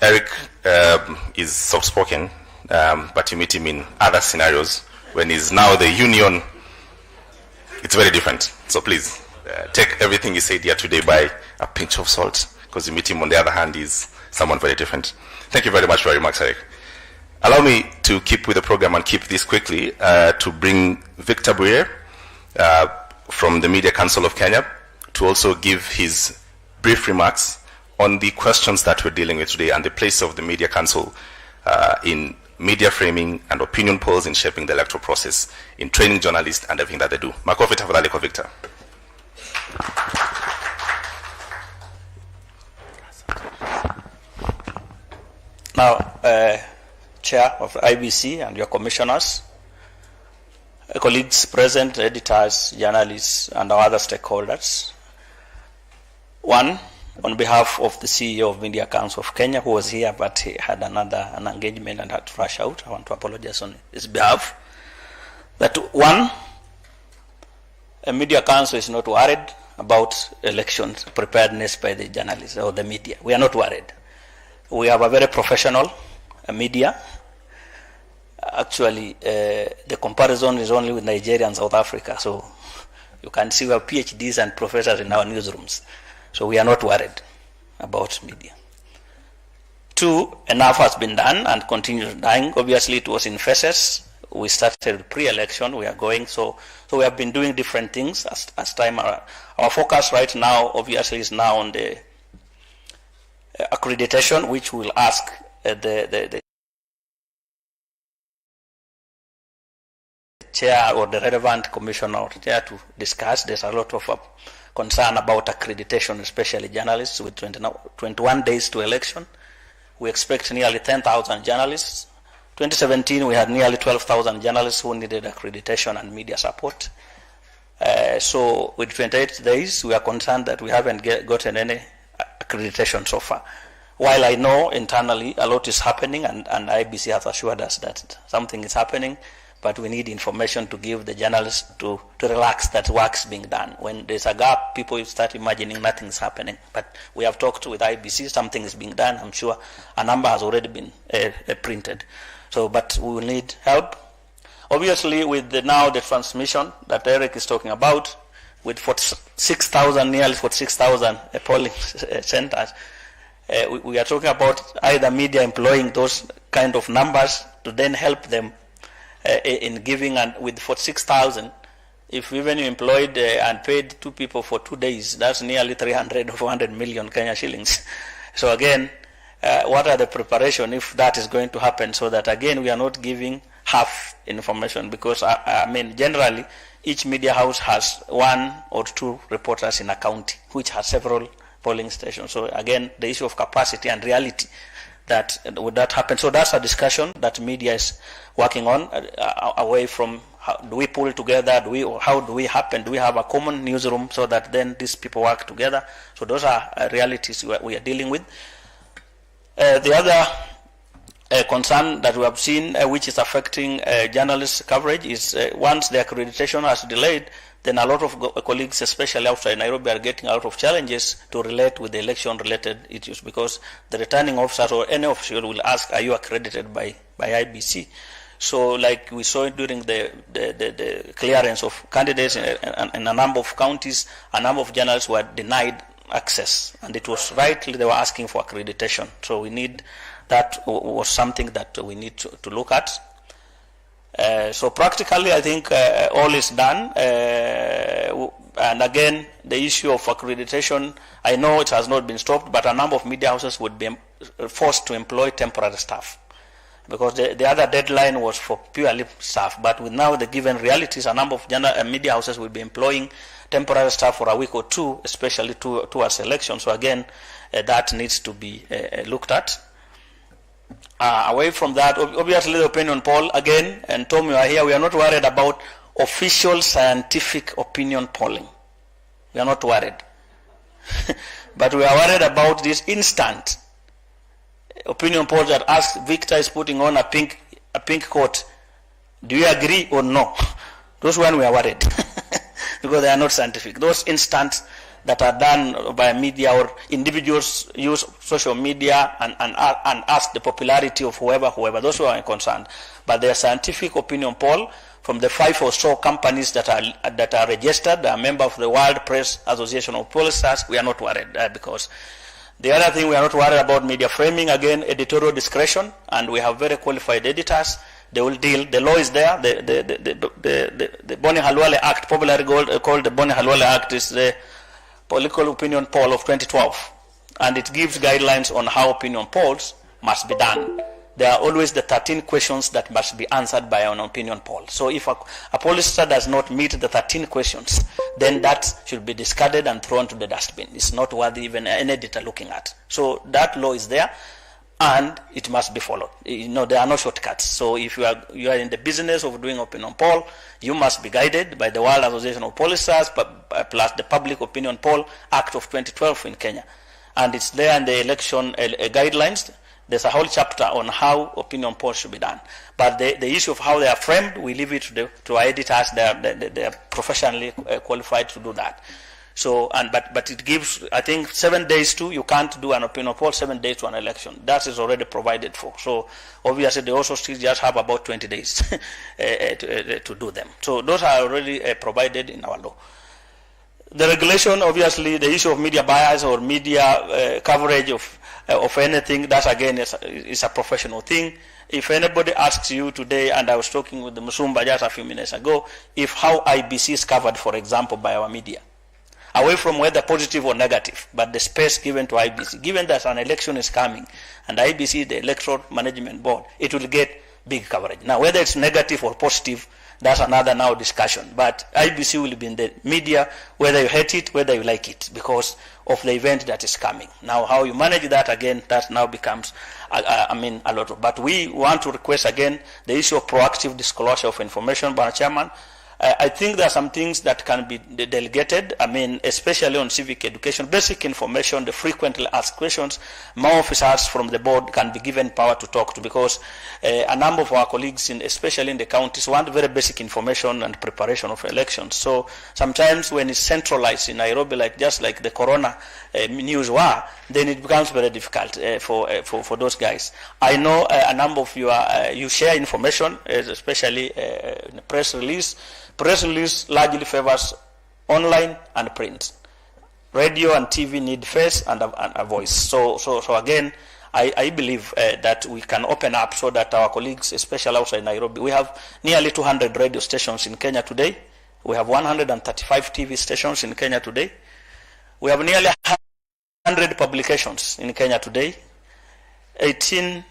Eric is soft-spoken, but you meet him in other scenarios. When he's now the union, it's very different. So please, take everything he said here today by a pinch of salt, because you meet him on the other hand, he's someone very different. Thank you very much for your remarks, Eric. Allow me to keep with the program and keep this quickly to bring Victor Buyer from the Media Council of Kenya to also give his brief remarks on the questions that we're dealing with today and the place of the Media Council in media framing and opinion polls in shaping the electoral process, in training journalists and everything that they do. Makofi tafadhali kwa Victor. Now, Chair of IEBC and your commissioners, colleagues present, editors, journalists, and our other stakeholders. One, on behalf of the CEO of Media Council of Kenya, who was here but he had an engagement and had to rush out, I want to apologize on his behalf. That one, a Media Council is not worried about elections preparedness by the journalists or the media. We are not worried. We have a very professional media. Actually, the comparison is only with Nigeria and South Africa. So you can see we have PhDs and professors in our newsrooms. So we are not worried about media. Two, enough has been done and continues dying. Obviously, it was in phases. We started pre-election. We are going. So we have been doing different things as time. Our focus right now, obviously, is now on the accreditation, which will ask the chair or the relevant commissioner or chair to discuss. There's a lot of concern about accreditation, especially journalists, with 21 days to election. We expect nearly 10,000 journalists. 2017, we had nearly 12,000 journalists who needed accreditation and media support. So with 28 days, we are concerned that we haven't gotten any accreditation so far. While I know internally a lot is happening, and IEBC has assured us that something is happening, but we need information to give the journalists to relax that work's being done. When there's a gap, people start imagining nothing's happening. But we have talked with IEBC, something is being done. I'm sure a number has already been printed. So, but we will need help. Obviously, with now the transmission that Eric is talking about, with 46,000, nearly 46,000 polling centers, we are talking about either media employing those kind of numbers to then help them in giving, and with 46,000, if even you employed and paid 2 people for 2 days, that's nearly 300 or 400 million Kenya shillings. So again, what are the preparation if that is going to happen, so that again we are not giving half information, because I mean generally each media house has 1 or 2 reporters in a county which has several polling stations. So again, the issue of capacity and reality, that would that happen. So that's a discussion that media is working on, away from how do we pull together, how do we happen, do we have a common newsroom so that then these people work together. So those are realities we are dealing with. The other concern that we have seen, which is affecting journalist coverage, is once the accreditation has delayed, then a lot of colleagues, especially outside Nairobi, are getting a lot of challenges to relate with the election-related issues, because the returning officers or any official will ask, are you accredited by IEBC? So like we saw during the clearance of candidates in a number of counties, a number of journalists were denied access, and it was rightly they were asking for accreditation. So we need, that was something that we need to look at. So practically, I think all is done. And again, the issue of accreditation, I know it has not been stopped, but a number of media houses would be forced to employ temporary staff, because the other deadline was for purely staff. But with now the given realities, a number of media houses will be employing temporary staff for a week or 2, especially towards election. So again, that needs to be looked at. Away from that, obviously the opinion poll, again, and Tom, you are here, we are not worried about official scientific opinion polling. We are not worried. But we are worried about this instant opinion poll that asks, Victor is putting on a pink coat, do you agree or no? Those one we are worried because they are not scientific. Those instant, that are done by media, or individuals use social media and ask the popularity of whoever, those who are concerned. But their scientific opinion poll from the 5 or so companies that are registered, are member of the World Press Association of Pollsters, we are not worried because the other thing we are not worried about media framing, again, editorial discretion, and we have very qualified editors. They will deal. The law is there. The Boni Halwale Act, popularly called the Boni Halwale Act, is the political opinion poll of 2012, and it gives guidelines on how opinion polls must be done. There are always the 13 questions that must be answered by an opinion poll. So if a pollster does not meet the 13 questions, then that should be discarded and thrown to the dustbin. It's not worthy even an editor looking at. So that law is there, and it must be followed. There are no shortcuts. So if you are in the business of doing opinion poll, you must be guided by the World Association of Pollsters plus the Public Opinion Poll Act of 2012 in Kenya. And it's there in the election guidelines. There's a whole chapter on how opinion polls should be done. But the issue of how they are framed, we leave it to our editors. They are professionally qualified to do that. So, but it gives, I think, 7 days you can't do an opinion poll 7 days to an election. That is already provided for. So obviously they also still just have about 20 days to do them. So those are already provided in our law. The regulation, obviously, the issue of media bias or media coverage of anything, that again is a professional thing. If anybody asks you today, and I was talking with the Musumba just a few minutes ago, if how IEBC is covered, for example, by our media, away from whether positive or negative, but the space given to IEBC, given that an election is coming, and IEBC, the Electoral Management Board, it will get big coverage. Now, whether it's negative or positive, that's another now discussion. But IEBC will be in the media, whether you hate it, whether you like it, because of the event that is coming. Now, how you manage that, again, that now becomes, a lot of. But we want to request, again, the issue of proactive disclosure of information, Mr. Chairman. I think there are some things that can be delegated, especially on civic education, basic information, the frequently asked questions. More officers from the board can be given power to talk to, because a number of our colleagues, especially in the counties, want very basic information and preparation of elections. So sometimes when it's centralized in Nairobi, just like the corona news were, then it becomes very difficult for those guys. I know a number of you share information, especially in press release. Press release largely favors online and print. Radio and TV need face and a voice. So again, I believe that we can open up so that our colleagues, especially outside Nairobi, we have nearly 200 radio stations in Kenya today. We have 135 TV stations in Kenya today. We have nearly 100 publications in Kenya today. 18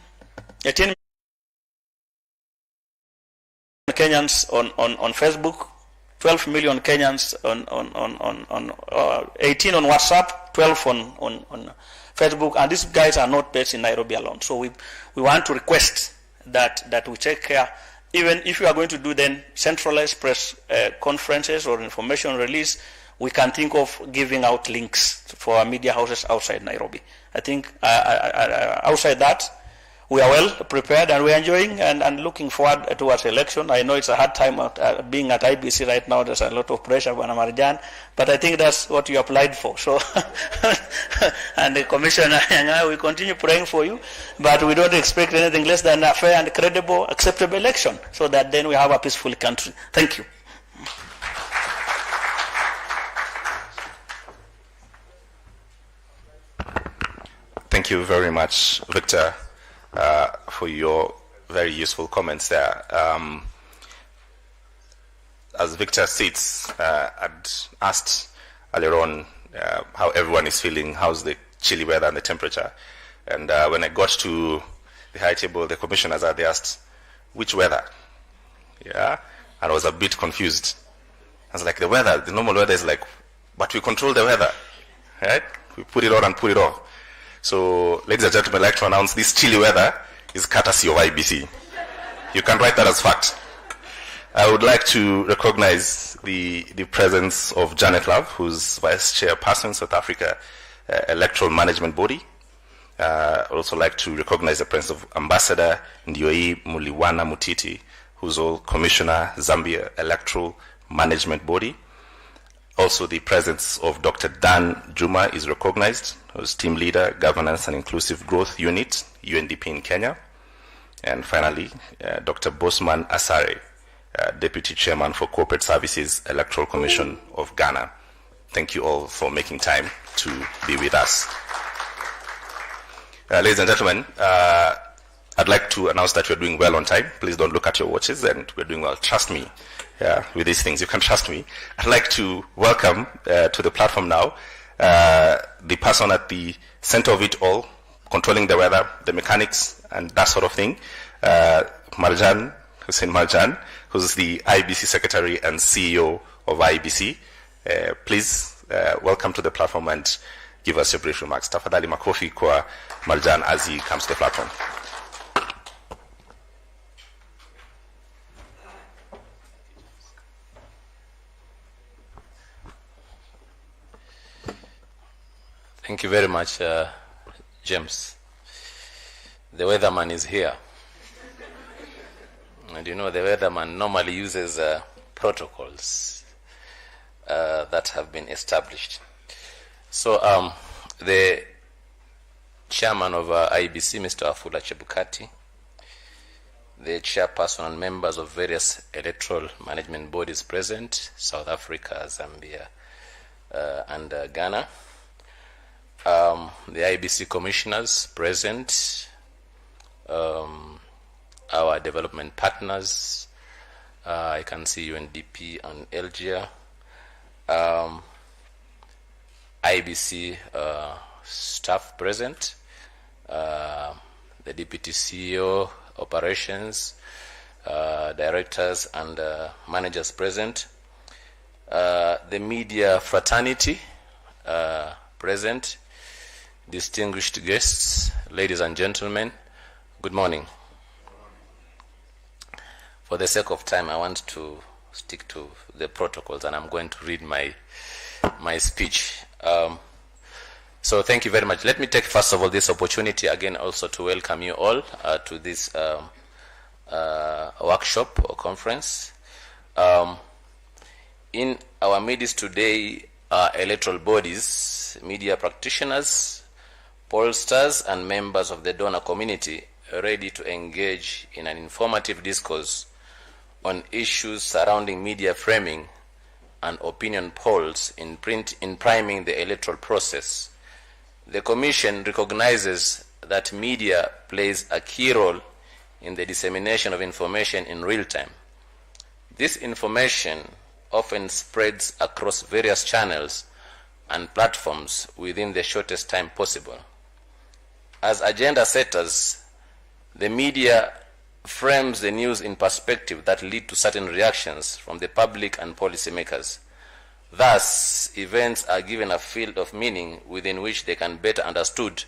Kenyans on Facebook, 12 million Kenyans on 18 on WhatsApp, 12 on Facebook, and these guys are not based in Nairobi alone. So we want to request that we take care, even if you are going to do then centralized press conferences or information release, we can think of giving out links for our media houses outside Nairobi. I think outside that, we are well prepared, and we are enjoying and looking forward towards election. I know it's a hard time being at IEBC right now. There's a lot of pressure, Marjan, but I think that's what you applied for. So, and the Commissioner and I will continue praying for you, but we don't expect anything less than a fair and credible, acceptable election, so that then we have a peaceful country. Thank you. Thank you very much, Victor, for your very useful comments there. As Victor states, I'd asked earlier on how everyone is feeling, how's the chilly weather and the temperature. And when I got to the high table, the commissioners had asked, which weather? Yeah, and I was a bit confused. I was like, the weather, the normal weather is like, but we control the weather, right? We put it on and put it off. So, ladies and gentlemen, I'd like to announce this chilly weather is courtesy of IEBC. You can write that as fact. I would like to recognize the presence of Janet Love, who's Vice Chairperson, South Africa Electoral Management Body. I'd also like to recognize the presence of Ambassador Ndioi Muliwana Mutiti, who's all Commissioner, Zambia Electoral Management Body. Also, the presence of Dr. Dan Juma is recognized, who's Team Leader, Governance and Inclusive Growth Unit, UNDP in Kenya. And finally, Dr. Bosman Asare, Deputy Chairman for Corporate Services, Electoral Commission of Ghana. Thank you all for making time to be with us. Ladies and gentlemen, I'd like to announce that we're doing well on time. Please don't look at your watches, and we're doing well. Trust me with these things. You can trust me. I'd like to welcome to the platform now the person at the center of it all, controlling the weather, the mechanics, and that sort of thing, Marjan, Hussein Marjan, who's the IEBC Secretary and CEO of IEBC. Please welcome to the platform and give us your brief remarks. Tafadhali makofi kwa Marjan as he comes to the platform. Thank you very much, James. The weatherman is here. And you know, the weatherman normally uses protocols that have been established. So the chairman of IEBC, Mr. Afula Chebukati, the chairperson and members of various electoral management bodies present, South Africa, Zambia, and Ghana, the IEBC commissioners present, our development partners, I can see UNDP and Algeria, IEBC staff present, the Deputy CEO, operations, directors and managers present, the media fraternity present, distinguished guests, ladies and gentlemen, good morning. For the sake of time, I want to stick to the protocols, and I'm going to read my speech. So thank you very much. Let me take, first of all, this opportunity again also to welcome you all to this workshop or conference. In our midst today are electoral bodies, media practitioners, pollsters, and members of the donor community ready to engage in an informative discourse on issues surrounding media framing and opinion polls in priming the electoral process. The Commission recognizes that media plays a key role in the dissemination of information in real time. This information often spreads across various channels and platforms within the shortest time possible. As agenda setters, the media frames the news in perspective that lead to certain reactions from the public and policymakers. Thus, events are given a field of meaning within which they can better understood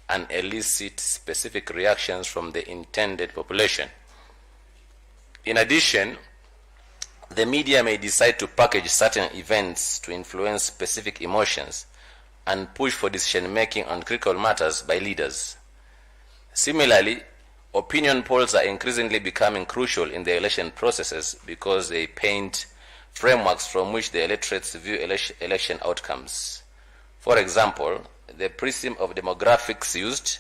and elicit specific reactions from the intended population. In addition, the media may decide to package certain events to influence specific emotions and push for decision-making on critical matters by leaders. Similarly, opinion polls are increasingly becoming crucial in the election processes because they paint frameworks from which the electorates view election outcomes. For example, the prism of demographics used,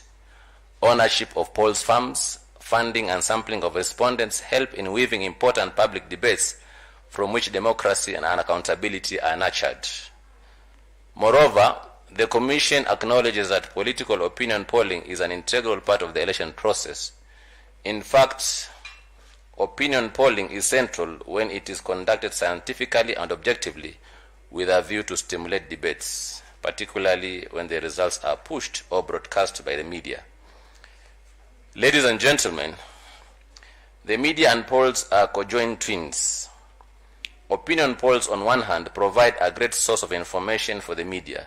ownership of polls firms, funding and sampling of respondents help in weaving important public debates from which democracy and accountability are nurtured. Moreover, the Commission acknowledges that political opinion polling is an integral part of the election process. In fact, opinion polling is central when it is conducted scientifically and objectively with a view to stimulate debates, particularly when the results are pushed or broadcast by the media. Ladies and gentlemen, the media and polls are conjoined twins. Opinion polls, on one hand, provide a great source of information for the media,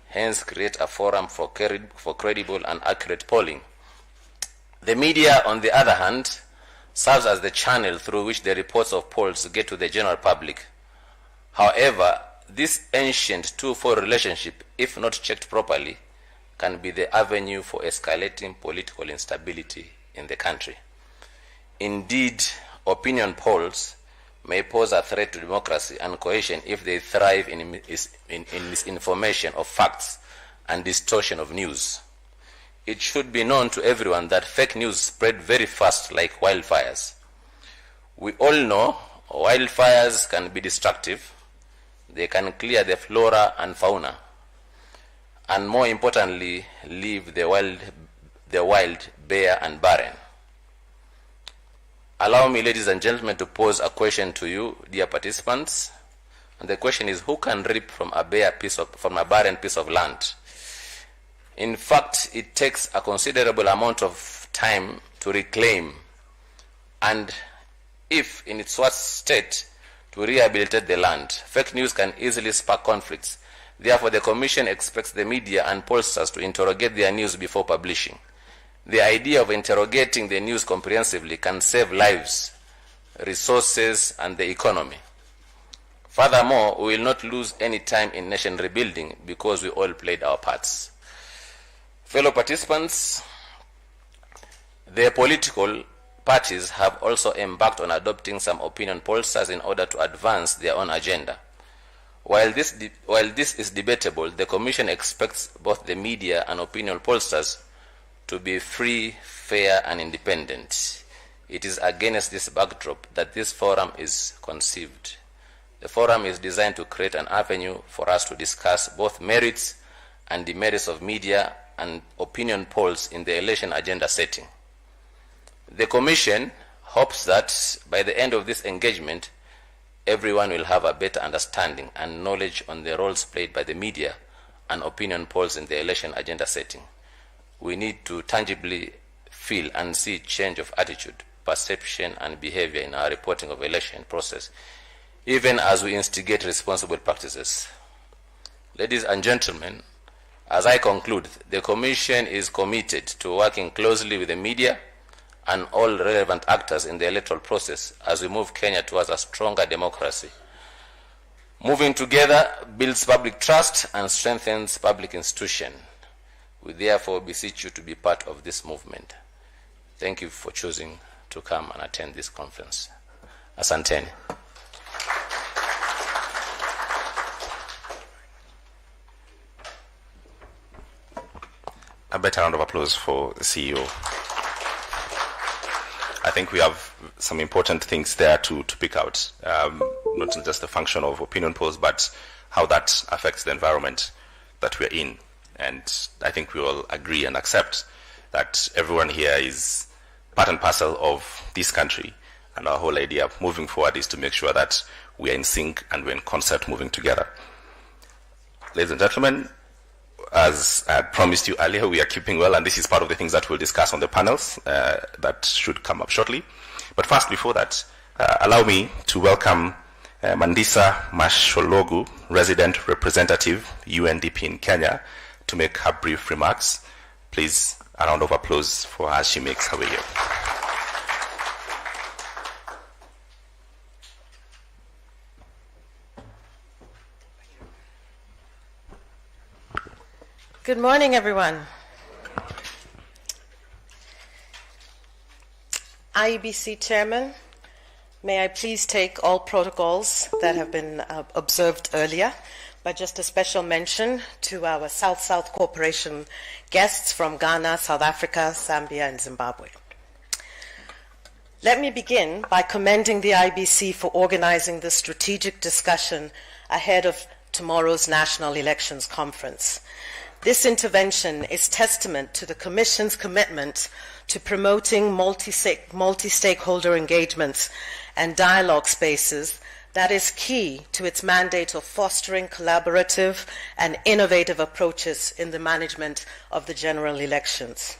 hence create a forum for credible and accurate polling. The media, on the other hand, serves as the channel through which the reports of polls get to the general public. However, this ancient two-fold relationship, if not checked properly, can be the avenue for escalating political instability in the country. Indeed, opinion polls may pose a threat to democracy and cohesion if they thrive in misinformation of facts and distortion of news. It should be known to everyone that fake news spread very fast like wildfires. We all know wildfires can be destructive. They can clear the flora and fauna, and more importantly, leave the wild bare and barren. Allow me, ladies and gentlemen, to pose a question to you, dear participants. And the question is, who can reap from a barren piece of land? In fact, it takes a considerable amount of time to reclaim, and if in its worst state, to rehabilitate the land. Fake news can easily spark conflicts. Therefore, the Commission expects the media and pollsters to interrogate their news before publishing. The idea of interrogating the news comprehensively can save lives, resources, and the economy. Furthermore, we will not lose any time in nation rebuilding because we all played our parts. Fellow participants, the political parties have also embarked on adopting some opinion pollsters in order to advance their own agenda. While this is debatable, the Commission expects both the media and opinion pollsters to be free, fair, and independent. It is against this backdrop that this forum is conceived. The forum is designed to create an avenue for us to discuss both merits and demerits of media and opinion polls in the election agenda setting. The Commission hopes that by the end of this engagement, everyone will have a better understanding and knowledge on the roles played by the media and opinion polls in the election agenda setting. We need to tangibly feel and see change of attitude, perception, and behavior in our reporting of election process, even as we instigate responsible practices. Ladies and gentlemen, as I conclude, the Commission is committed to working closely with the media and all relevant actors in the electoral process as we move Kenya towards a stronger democracy. Moving together builds public trust and strengthens public institutions. We therefore beseech you to be part of this movement. Thank you for choosing to come and attend this conference. Asanteni. A better round of applause for the CEO. I think we have some important things there to pick out, not just the function of opinion polls, but how that affects the environment that we're in. And I think we all agree and accept that everyone here is part and parcel of this country, and our whole idea moving forward is to make sure that we are in sync and we're in concert moving together. Ladies and gentlemen, as I had promised you earlier, we are keeping well, and this is part of the things that we'll discuss on the panels that should come up shortly. But first, before that, allow me to welcome Mandisa Mashologu, Resident Representative, UNDP in Kenya, to make her brief remarks. Please, a round of applause for her as she makes her way here. Good morning, everyone. IEBC Chairman, may I please take all protocols that have been observed earlier, but just a special mention to our South-South Cooperation guests from Ghana, South Africa, Zambia, and Zimbabwe. Let me begin by commending the IEBC for organizing this strategic discussion ahead of tomorrow's National Elections Conference. This intervention is testament to the Commission's commitment to promoting multi-stakeholder engagements and dialogue spaces that is key to its mandate of fostering collaborative and innovative approaches in the management of the general elections.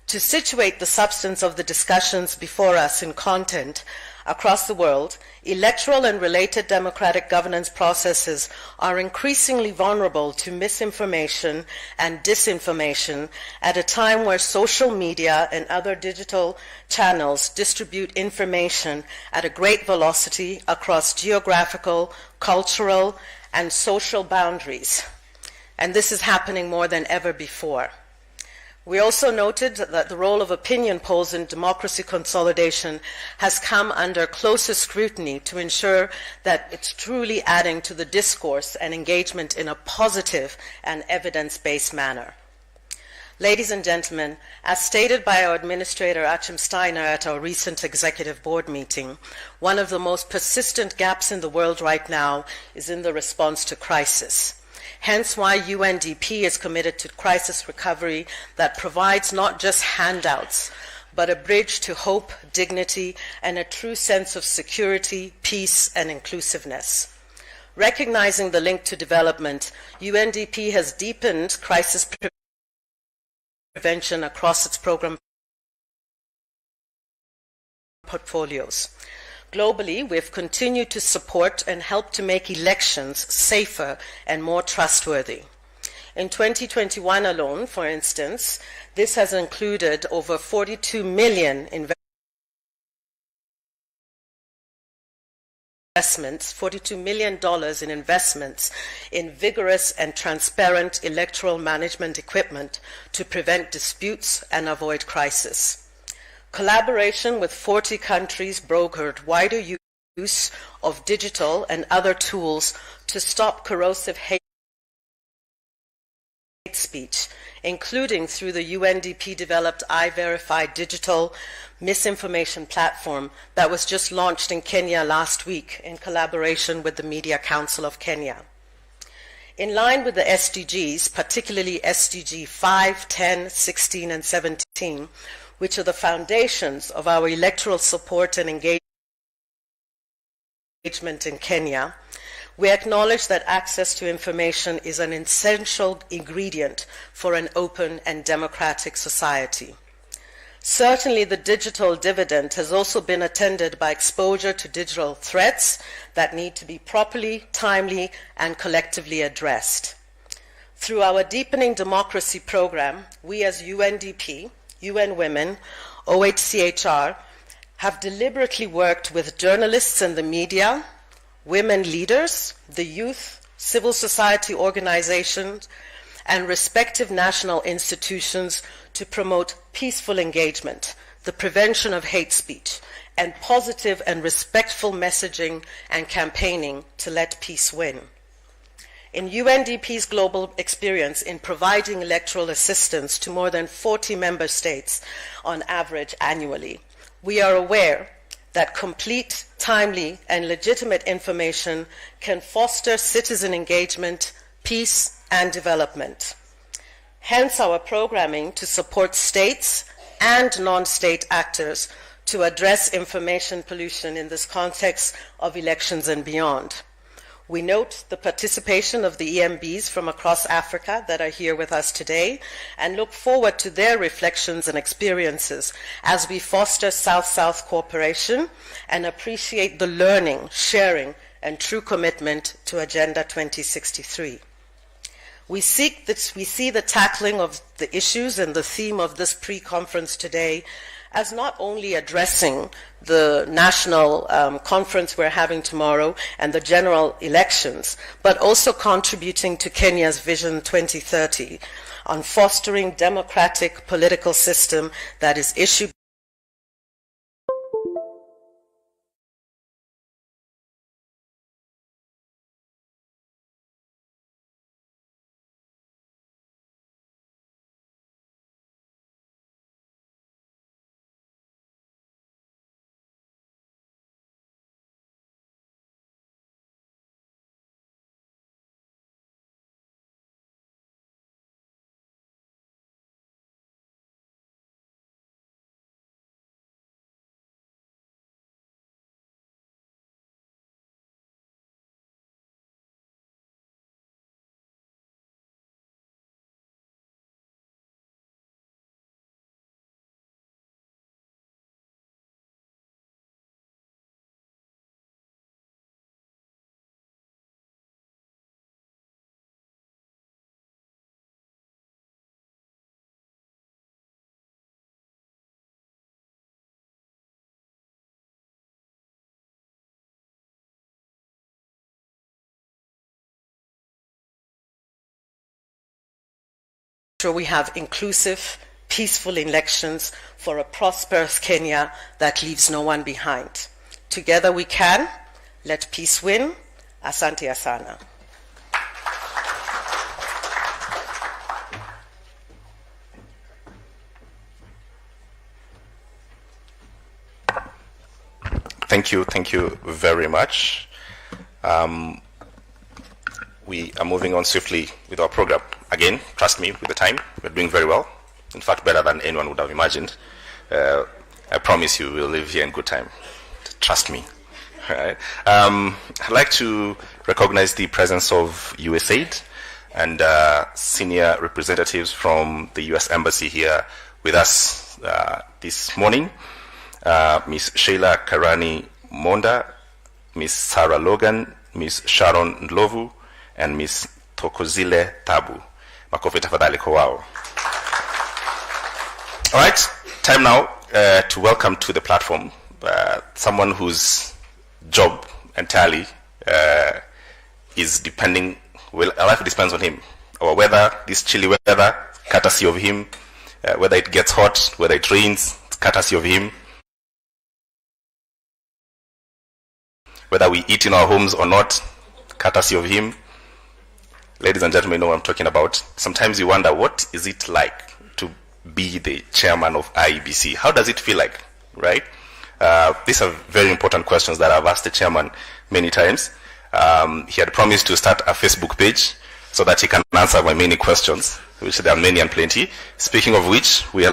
To situate the substance of the discussions before us in content, across the world, electoral and related democratic governance processes are increasingly vulnerable to misinformation and disinformation at a time where social media and other digital channels distribute information at a great velocity across geographical, cultural, and social boundaries. And this is happening more than ever before. We also noted that the role of opinion polls in democracy consolidation has come under closer scrutiny to ensure that it's truly adding to the discourse and engagement in a positive and evidence-based manner. Ladies and gentlemen, as stated by our administrator, Achim Steiner, at our recent executive board meeting, one of the most persistent gaps in the world right now is in the response to crisis. Hence why UNDP is committed to crisis recovery that provides not just handouts, but a bridge to hope, dignity, and a true sense of security, peace, and inclusiveness. Recognizing the link to development, UNDP has deepened crisis prevention across its program portfolios. Globally, we have continued to support and help to make elections safer and more trustworthy. In 2021 alone, for instance, this has included over $42 million in investments in vigorous and transparent electoral management equipment to prevent disputes and avoid crisis. Collaboration with 40 countries brokered wider use of digital and other tools to stop corrosive hate speech, including through the UNDP-developed I-Verify digital misinformation platform that was just launched in Kenya last week in collaboration with the Media Council of Kenya. In line with the SDGs, particularly SDG 5, 10, 16, and 17, which are the foundations of our electoral support and engagement in Kenya, we acknowledge that access to information is an essential ingredient for an open and democratic society. Certainly, the digital dividend has also been attended by exposure to digital threats that need to be properly, timely, and collectively addressed. Through our Deepening Democracy program, we as UNDP, UN Women, OHCHR, have deliberately worked with journalists and the media, women leaders, the youth, civil society organizations, and respective national institutions to promote peaceful engagement, the prevention of hate speech, and positive and respectful messaging and campaigning to let peace win. In UNDP's global experience in providing electoral assistance to more than 40 member states on average annually, we are aware that complete, timely, and legitimate information can foster citizen engagement, peace, and development. Hence our programming to support states and non-state actors to address information pollution in this context of elections and beyond. We note the participation of the EMBs from across Africa that are here with us today and look forward to their reflections and experiences as we foster South-South cooperation and appreciate the learning, sharing, and true commitment to Agenda 2063. We see the tackling of the issues and the theme of this pre-conference today as not only addressing the national conference we're having tomorrow and the general elections, but also contributing to Kenya's Vision 2030 on fostering democratic political system that is issue sure we have inclusive, peaceful elections for a prosperous Kenya that leaves no one behind. Together we can. Let peace win. Asante sana. Thank you very much. We are moving on swiftly with our program. Again, trust me, with the time, we're doing very well. In fact, better than anyone would have imagined. I promise you, we'll live here in good time. Trust me. All right. I'd like to recognize the presence of USAID and senior representatives from the U.S. Embassy here with us this morning. Ms. Sheila Karani Monda, Ms. Sarah Logan, Ms. Sharon Ndlovu, and Ms. Thokozile Tabu. Makofi tafadhali kwa wao. All right, time now to welcome to the platform someone whose job entirely is depending, well, life depends on him. Or whether this chilly weather, courtesy of him, whether it gets hot, whether it rains, courtesy of him. Whether we eat in our homes or not, courtesy of him. Ladies and gentlemen, you know what I'm talking about. Sometimes you wonder, what is it like to be the chairman of IEBC? How does it feel like, right? These are very important questions that I've asked the chairman many times. He had promised to start a Facebook page so that he can answer my many questions, which there are many and plenty. Speaking of which, we are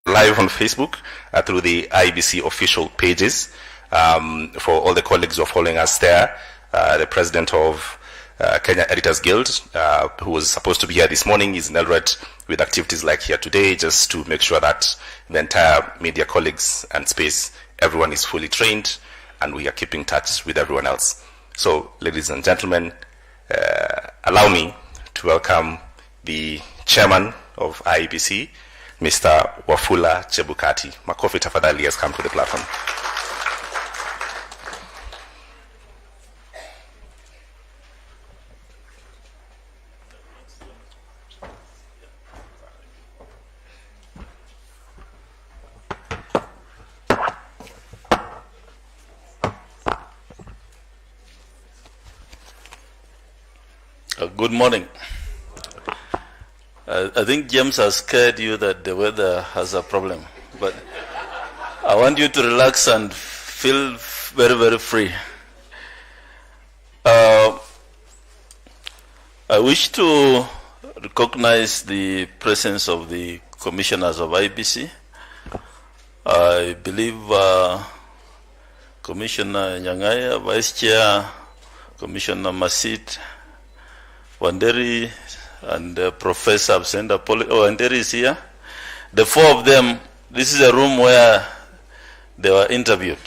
live on Facebook through the IEBC official pages. For all the colleagues who are following us there, the president of Kenya Editors Guild, who was supposed to be here this morning, is in Eldoret with activities like here today, just to make sure that the entire media colleagues and space, everyone is fully trained, and we are keeping touch with everyone else. So, ladies and gentlemen, allow me to welcome the chairman of IEBC, Mr. Wafula Chebukati. Makofi tafadhali has come to the platform. Good morning. I think James has scared you that the weather has a problem, but I want you to relax and feel very, very free. I wish to recognize the presence of the commissioners of IEBC. I believe Commissioner Nyang'aya, Vice Chair, Commissioner Masit, Wanderi, and Professor Absenda Wanderi is here. The four of them, this is a room where they were interviewed.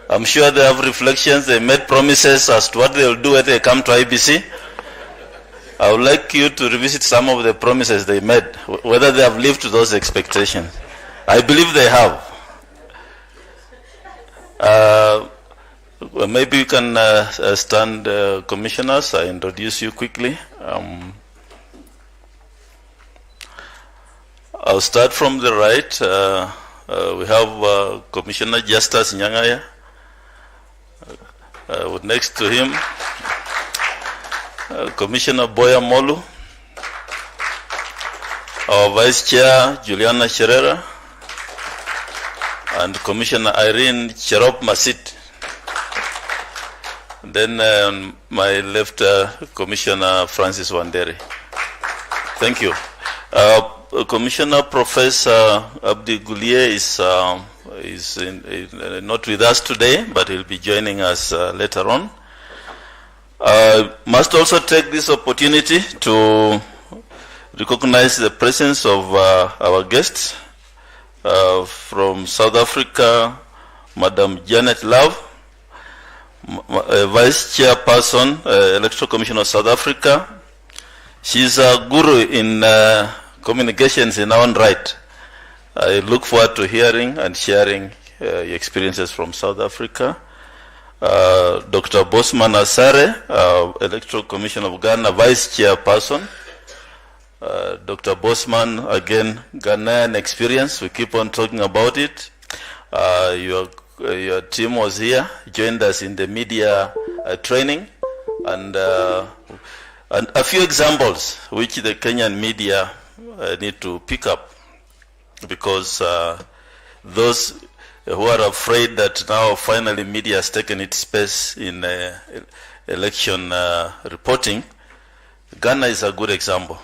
I'm sure they have reflections, they made promises as to what they will do when they come to IEBC. I would like you to revisit some of the promises they made, whether they have lived to those expectations. I believe they have. Well, maybe you can stand, commissioners. I introduce you quickly. I'll start from the right. We have Commissioner Justus Nyang'aya. Next to him, Commissioner Boya Molu. Our Vice Chair, Juliana Sherera. And Commissioner Irene Cherop Masit. Then on my left, Commissioner Francis Wanderi. Thank you. Commissioner Professor Abdi Gulier is not with us today, but he'll be joining us later on. Must also take this opportunity to recognize the presence of our guests from South Africa, Madam Janet Love, Vice Chairperson, Electoral Commission of South Africa. She's a guru in communications in her own right. I look forward to hearing and sharing experiences from South Africa. Dr. Bosman Asare, Electoral Commission of Ghana, Vice Chairperson. Dr. Bosman, again, Ghanaian experience. We keep on talking about it. Your team was here, joined us in the media training, and a few examples which the Kenyan media need to pick up, because those who are afraid that now finally media has taken its space in election reporting, Ghana is a good example.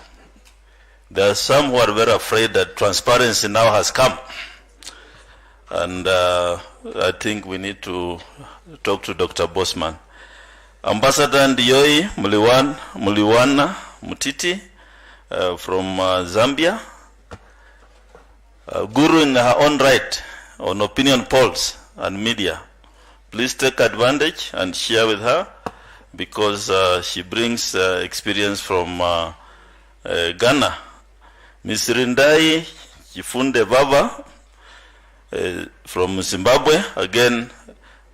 There are some who are very afraid that transparency now has come. And I think we need to talk to Dr. Bosman. Ambassador Ndioi Muliwana Mutiti from Zambia, guru in her own right on opinion polls and media. Please take advantage and share with her, because she brings experience from Ghana. Ms. Rindai Chifunde Baba from Zimbabwe, again,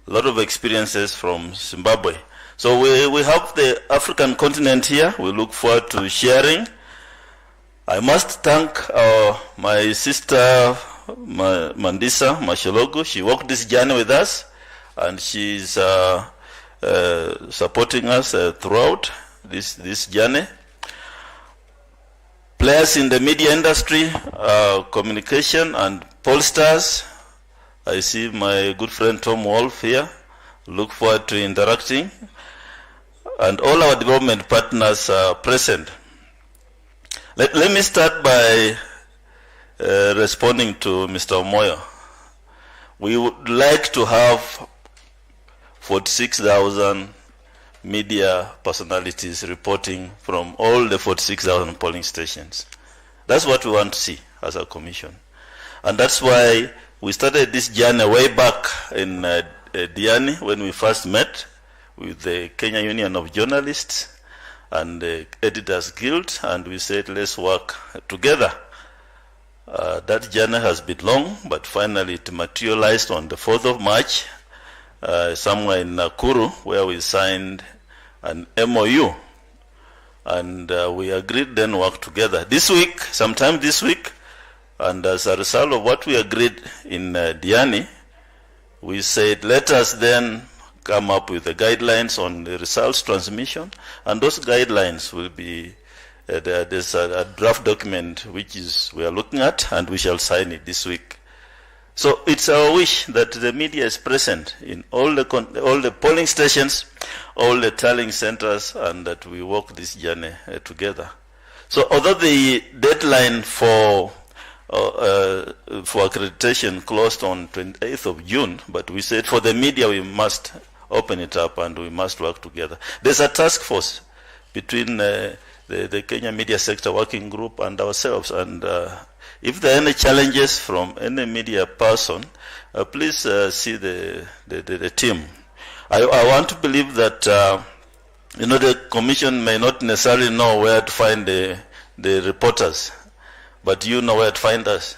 a lot of experiences from Zimbabwe. So we have the African continent here. We look forward to sharing. I must thank my sister Mandisa Mashologo. She walked this journey with us, and she's supporting us throughout this journey. Players in the media industry, communication and pollsters. I see my good friend Tom Wolf here. Look forward to interacting. And all our development partners are present. Let me start by responding to Mr. Omoyo. We would like to have 46,000 media personalities reporting from all the 46,000 polling stations. That's what we want to see as a commission. And that's why we started this journey way back in Diani, when we first met with the Kenya Union of Journalists and the Editors Guild, and we said, let's work together. That journey has been long, but finally it materialized on the 4th of March, somewhere in Nakuru, where we signed an MOU, and we agreed then work together. This week, sometime this week, and as a result of what we agreed in Diani, we said, let us then come up with the guidelines on the results transmission, and those guidelines will be, there's a draft document which we are looking at, and we shall sign it this week. So it's our wish that the media is present in all the polling stations, all the tallying centers, and that we walk this journey together. So although the deadline for accreditation closed on 28th of June, but we said for the media we must open it up and we must work together. There's a task force between the Kenya Media Sector Working Group and ourselves, and if there are any challenges from any media person, please see the team. I want to believe that the commission may not necessarily know where to find the reporters, but you know where to find us.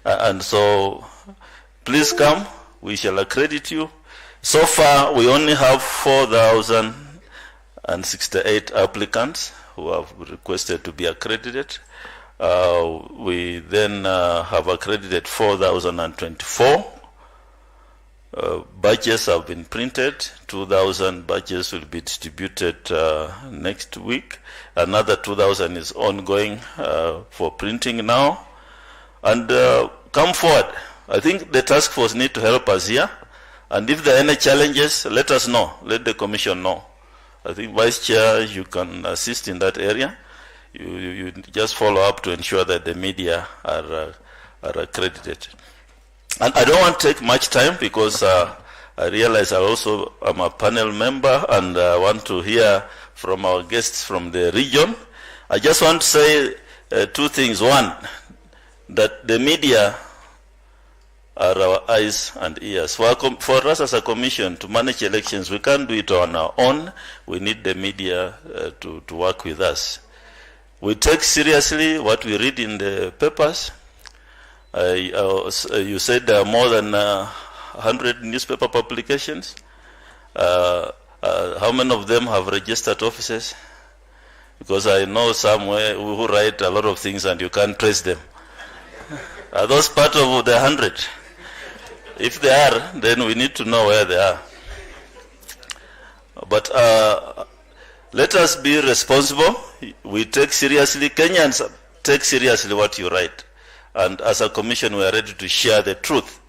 And so please come, we shall accredit you. So far we only have 4,068 applicants who have requested to be accredited. We then have accredited 4,024. Badges have been printed. 2,000 badges will be distributed next week. Another 2,000 is ongoing for printing now. And come forward. I think the task force need to help us here. And if there are any challenges, let us know. Let the commission know. I think Vice Chair, you can assist in that area. You just follow up to ensure that the media are accredited. And I don't want to take much time, because I realize I also am a panel member, and I want to hear from our guests from the region. I just want to say two things. One, that the media are our eyes and ears. For us as a commission to manage elections, we can't do it on our own. We need the media to work with us. We take seriously what we read in the papers. You said there are more than 100 newspaper publications. How many of them have registered offices? Because I know some who write a lot of things and you can't trace them. Are those part of the 100? If they are, then we need to know where they are. But let us be responsible. We take seriously, Kenyans take seriously what you write. And as a commission, we are ready to share the truth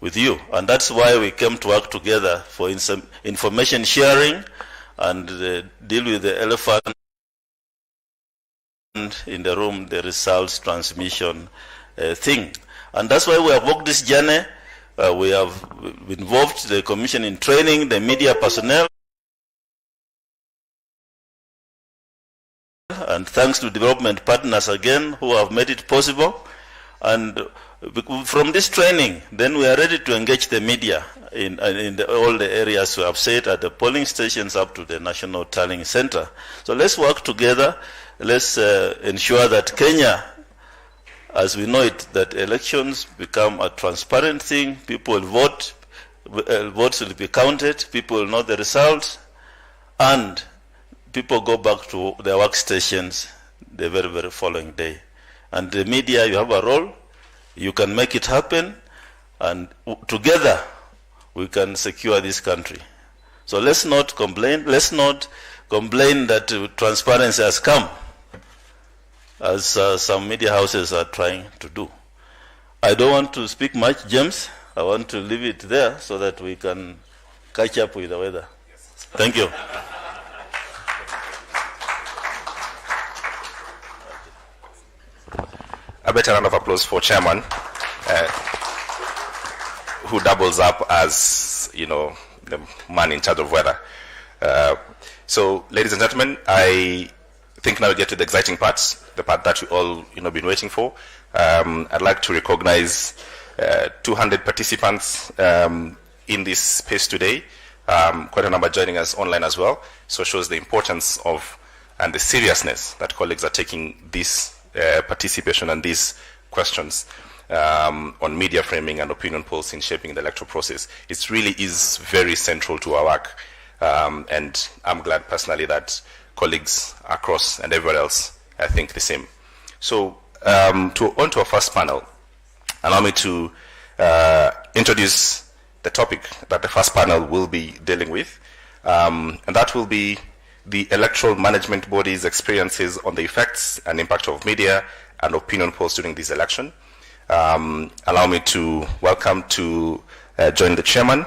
with you. And that's why we came to work together for information sharing and deal with the elephant in the room, the results transmission thing. And that's why we have walked this journey. We have involved the commission in training the media personnel. And thanks to development partners again who have made it possible. And from this training, then we are ready to engage the media in all the areas we have said, at the polling stations up to the National Tallying Center. So let's work together. Let's ensure that Kenya, as we know it, that elections become a transparent thing. People vote, votes will be counted, people will know the results, and people go back to their workstations the very, very following day. And the media, you have a role. You can make it happen, and together we can secure this country. So let's not complain. Let's not complain that transparency has come, as some media houses are trying to do. I don't want to speak much, James. I want to leave it there so that we can catch up with the weather. Thank you. A better round of applause for Chairman, who doubles up as, the man in charge of weather. So, ladies and gentlemen, I think now we get to the exciting parts, the part that you all, been waiting for. I'd like to recognize 200 participants in this space today. Quite a number joining us online as well. So it shows the importance of and the seriousness that colleagues are taking this participation and these questions on media framing and opinion polls in shaping the electoral process. It really is very central to our work. And I'm glad personally that colleagues across and everywhere else think the same. So on to our first panel, allow me to introduce the topic that the first panel will be dealing with. And that will be the electoral management body's experiences on the effects and impact of media and opinion polls during this election. Allow me to welcome to join the chairman,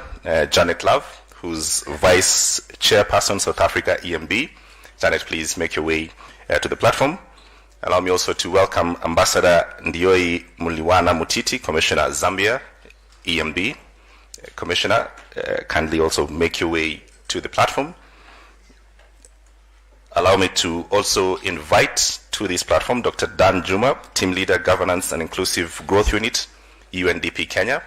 Janet Love, who's vice chairperson, South Africa, EMB. Janet, please make your way to the platform. Allow me also to welcome Ambassador Ndioi Muliwana Mutiti, Commissioner, Zambia, EMB. Commissioner, kindly also make your way to the platform. Allow me to also invite to this platform Dr. Dan Juma, Team Leader, Governance and Inclusive Growth Unit, UNDP Kenya,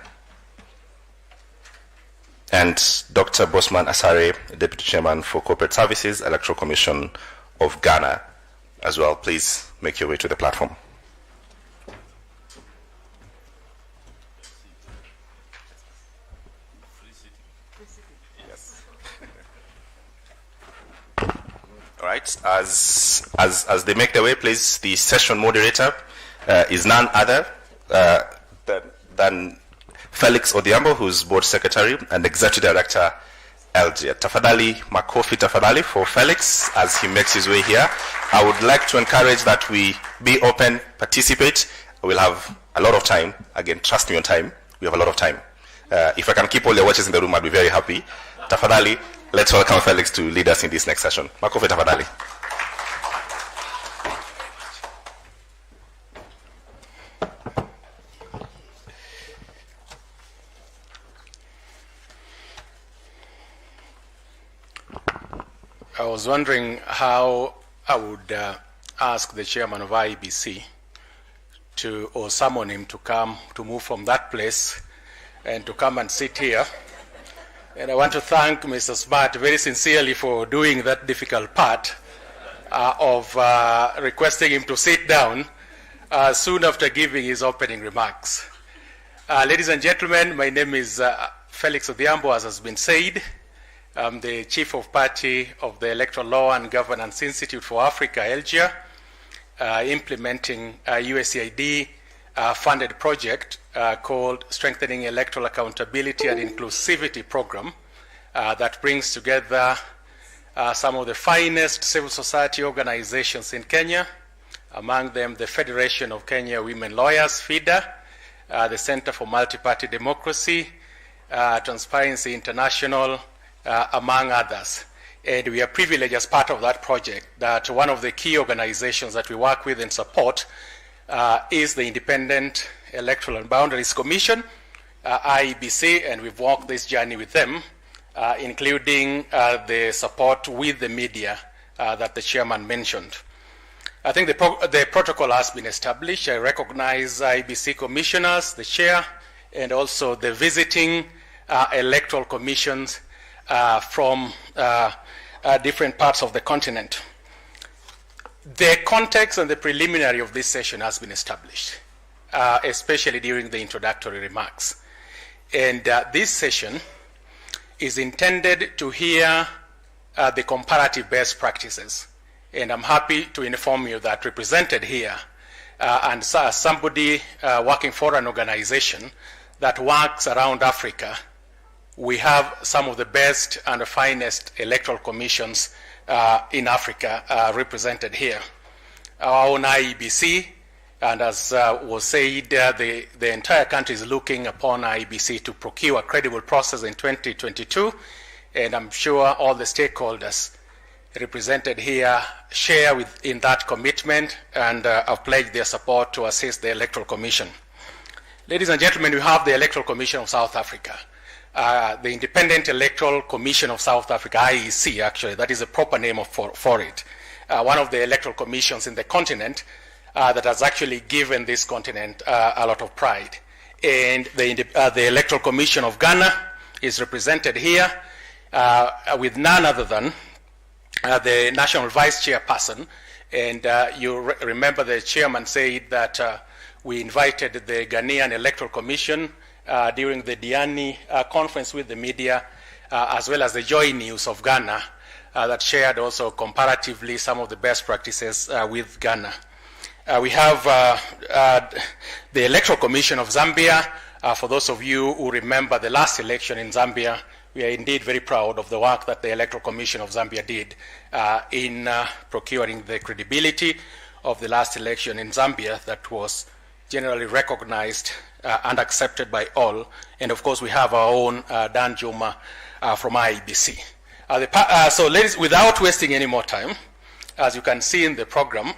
and Dr. Bosman Asare, Deputy Chairman for Corporate Services, Electoral Commission of Ghana as well. Please make your way to the platform. All right, as they make their way, please, the session moderator is none other than Felix Odhiambo, who's board secretary and executive director, LG. Tafadhali, makofi tafadhali for Felix as he makes his way here. I would like to encourage that we be open, participate. We'll have a lot of time. Again, trust me on time. We have a lot of time. If I can keep all your watches in the room, I'll be very happy. Tafadhali, let's welcome Felix to lead us in this next session. Makofi tafadhali. I was wondering how I would ask the chairman of IEBC or summon him to move from that place and to come and sit here. And I want to thank Mr. Smart very sincerely for doing that difficult part of requesting him to sit down soon after giving his opening remarks. Ladies and gentlemen, my name is Felix Odhiambo, as has been said. I'm the Chief of Party of the Electoral Law and Governance Institute for Africa, ELGIA, implementing a USAID funded project called Strengthening Electoral Accountability and Inclusivity Program that brings together some of the finest civil society organizations in Kenya, among them the Federation of Kenya Women Lawyers, FIDA, the Center for Multi-Party Democracy, Transparency International, among others. And we are privileged as part of that project that one of the key organizations that we work with and support is the Independent Electoral and Boundaries Commission, IEBC, and we've walked this journey with them, including the support with the media that the chairman mentioned. I think the protocol has been established. I recognize IEBC commissioners, the chair, and also the visiting electoral commissions from different parts of the continent. The context and the preliminary of this session has been established, especially during the introductory remarks. And this session is intended to hear the comparative best practices. And I'm happy to inform you that represented here, and somebody working for an organization that works around Africa, we have some of the best and the finest electoral commissions in Africa represented here. Our own IEBC, and as was said, the entire country is looking upon IEBC to procure a credible process in 2022, and I'm sure all the stakeholders represented here share in that commitment and have pledged their support to assist the Electoral Commission. Ladies and gentlemen, we have the Electoral Commission of South Africa. The Independent Electoral Commission of South Africa, IEC actually, that is the proper name for it. One of the electoral commissions in the continent that has actually given this continent a lot of pride. And the Electoral Commission of Ghana is represented here with none other than the National Vice Chairperson. And you remember the chairman said that we invited the Ghanaian Electoral Commission during the Diani conference with the media, as well as the Joy News of Ghana, that shared also comparatively some of the best practices with Ghana. We have the Electoral Commission of Zambia. For those of you who remember the last election in Zambia, we are indeed very proud of the work that the Electoral Commission of Zambia did in procuring the credibility of the last election in Zambia that was generally recognized and accepted by all. And of course, we have our own Dan Juma from IEBC. So ladies, without wasting any more time, as you can see in the program,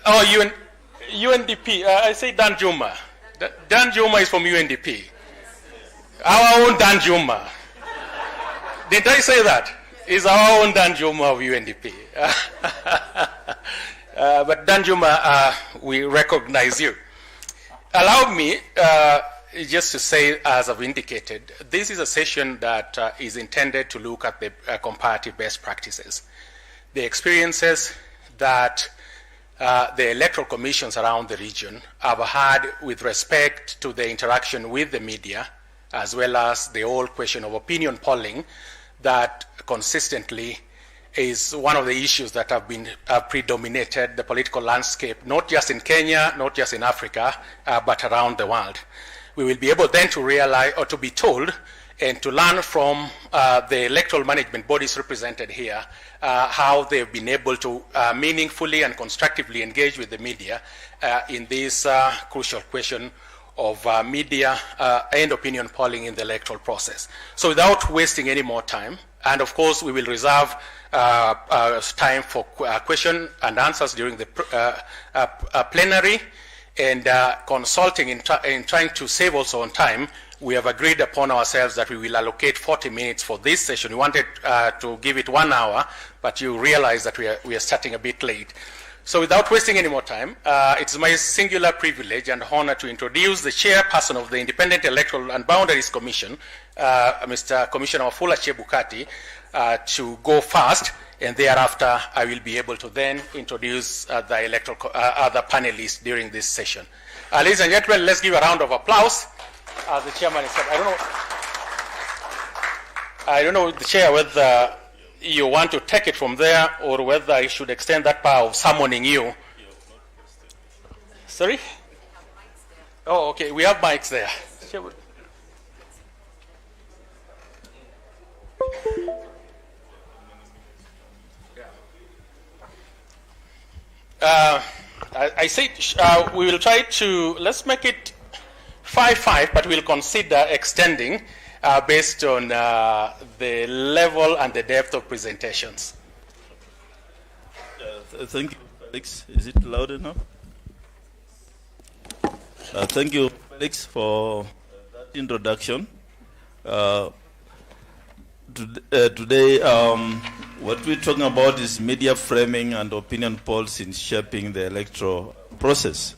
UNDP, I say Dan Juma. Dan Juma is from UNDP. Our own Dan Juma. Didn't I say that? Is our own Dan Juma of UNDP. But Dan Juma, we recognize you. Allow me just to say, as I've indicated, this is a session that is intended to look at the comparative best practices, the experiences that the electoral commissions around the region have had with respect to the interaction with the media, as well as the whole question of opinion polling that consistently is one of the issues that have been predominated the political landscape, not just in Kenya, not just in Africa, but around the world. We will be able then to realize, or to be told, and to learn from the electoral management bodies represented here, how they've been able to meaningfully and constructively engage with the media in this crucial question of media and opinion polling in the electoral process. So without wasting any more time, and of course we will reserve time for question and answers during the plenary, and consulting in trying to save also on time, we have agreed upon ourselves that we will allocate 40 minutes for this session. We wanted to give it 1 hour, but you realize that we are starting a bit late. So without wasting any more time, it's my singular privilege and honor to introduce the chairperson of the Independent Electoral and Boundaries Commission, Mr. Commissioner Wafula Chebukati, to go first, and thereafter I will be able to then introduce the electoral other panelists during this session. Ladies and gentlemen, let's give a round of applause as the chairman is. I don't know. I don't know, the Chair, whether you want to take it from there or whether I should extend that power of summoning you. Sorry? Oh, okay, we have mics there. I said we will try to, let's make it 5-5, but we'll consider extending based on the level and the depth of presentations. Thank you, Felix. Is it loud enough? Thank you, Felix, for that introduction. Today, what we're talking about is media framing and opinion polls in shaping the electoral process.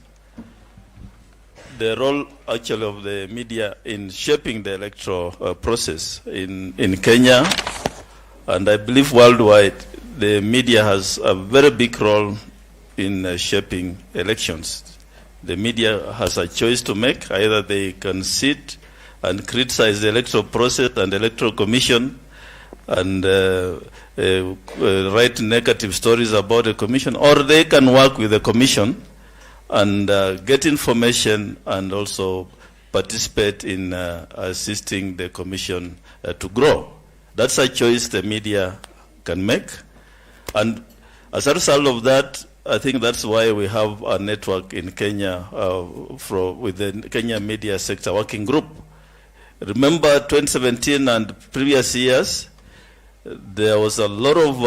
The role actually of the media in shaping the electoral process in Kenya, and I believe worldwide, the media has a very big role in shaping elections. The media has a choice to make. Either they can sit and criticize the electoral process and the electoral commission and write negative stories about the commission, or they can work with the commission and get information and also participate in assisting the commission to grow. That's a choice the media can make. And as a result of that, I think that's why we have a network in Kenya with the Kenya Media Sector Working Group. Remember 2017 and previous years, there was a lot of,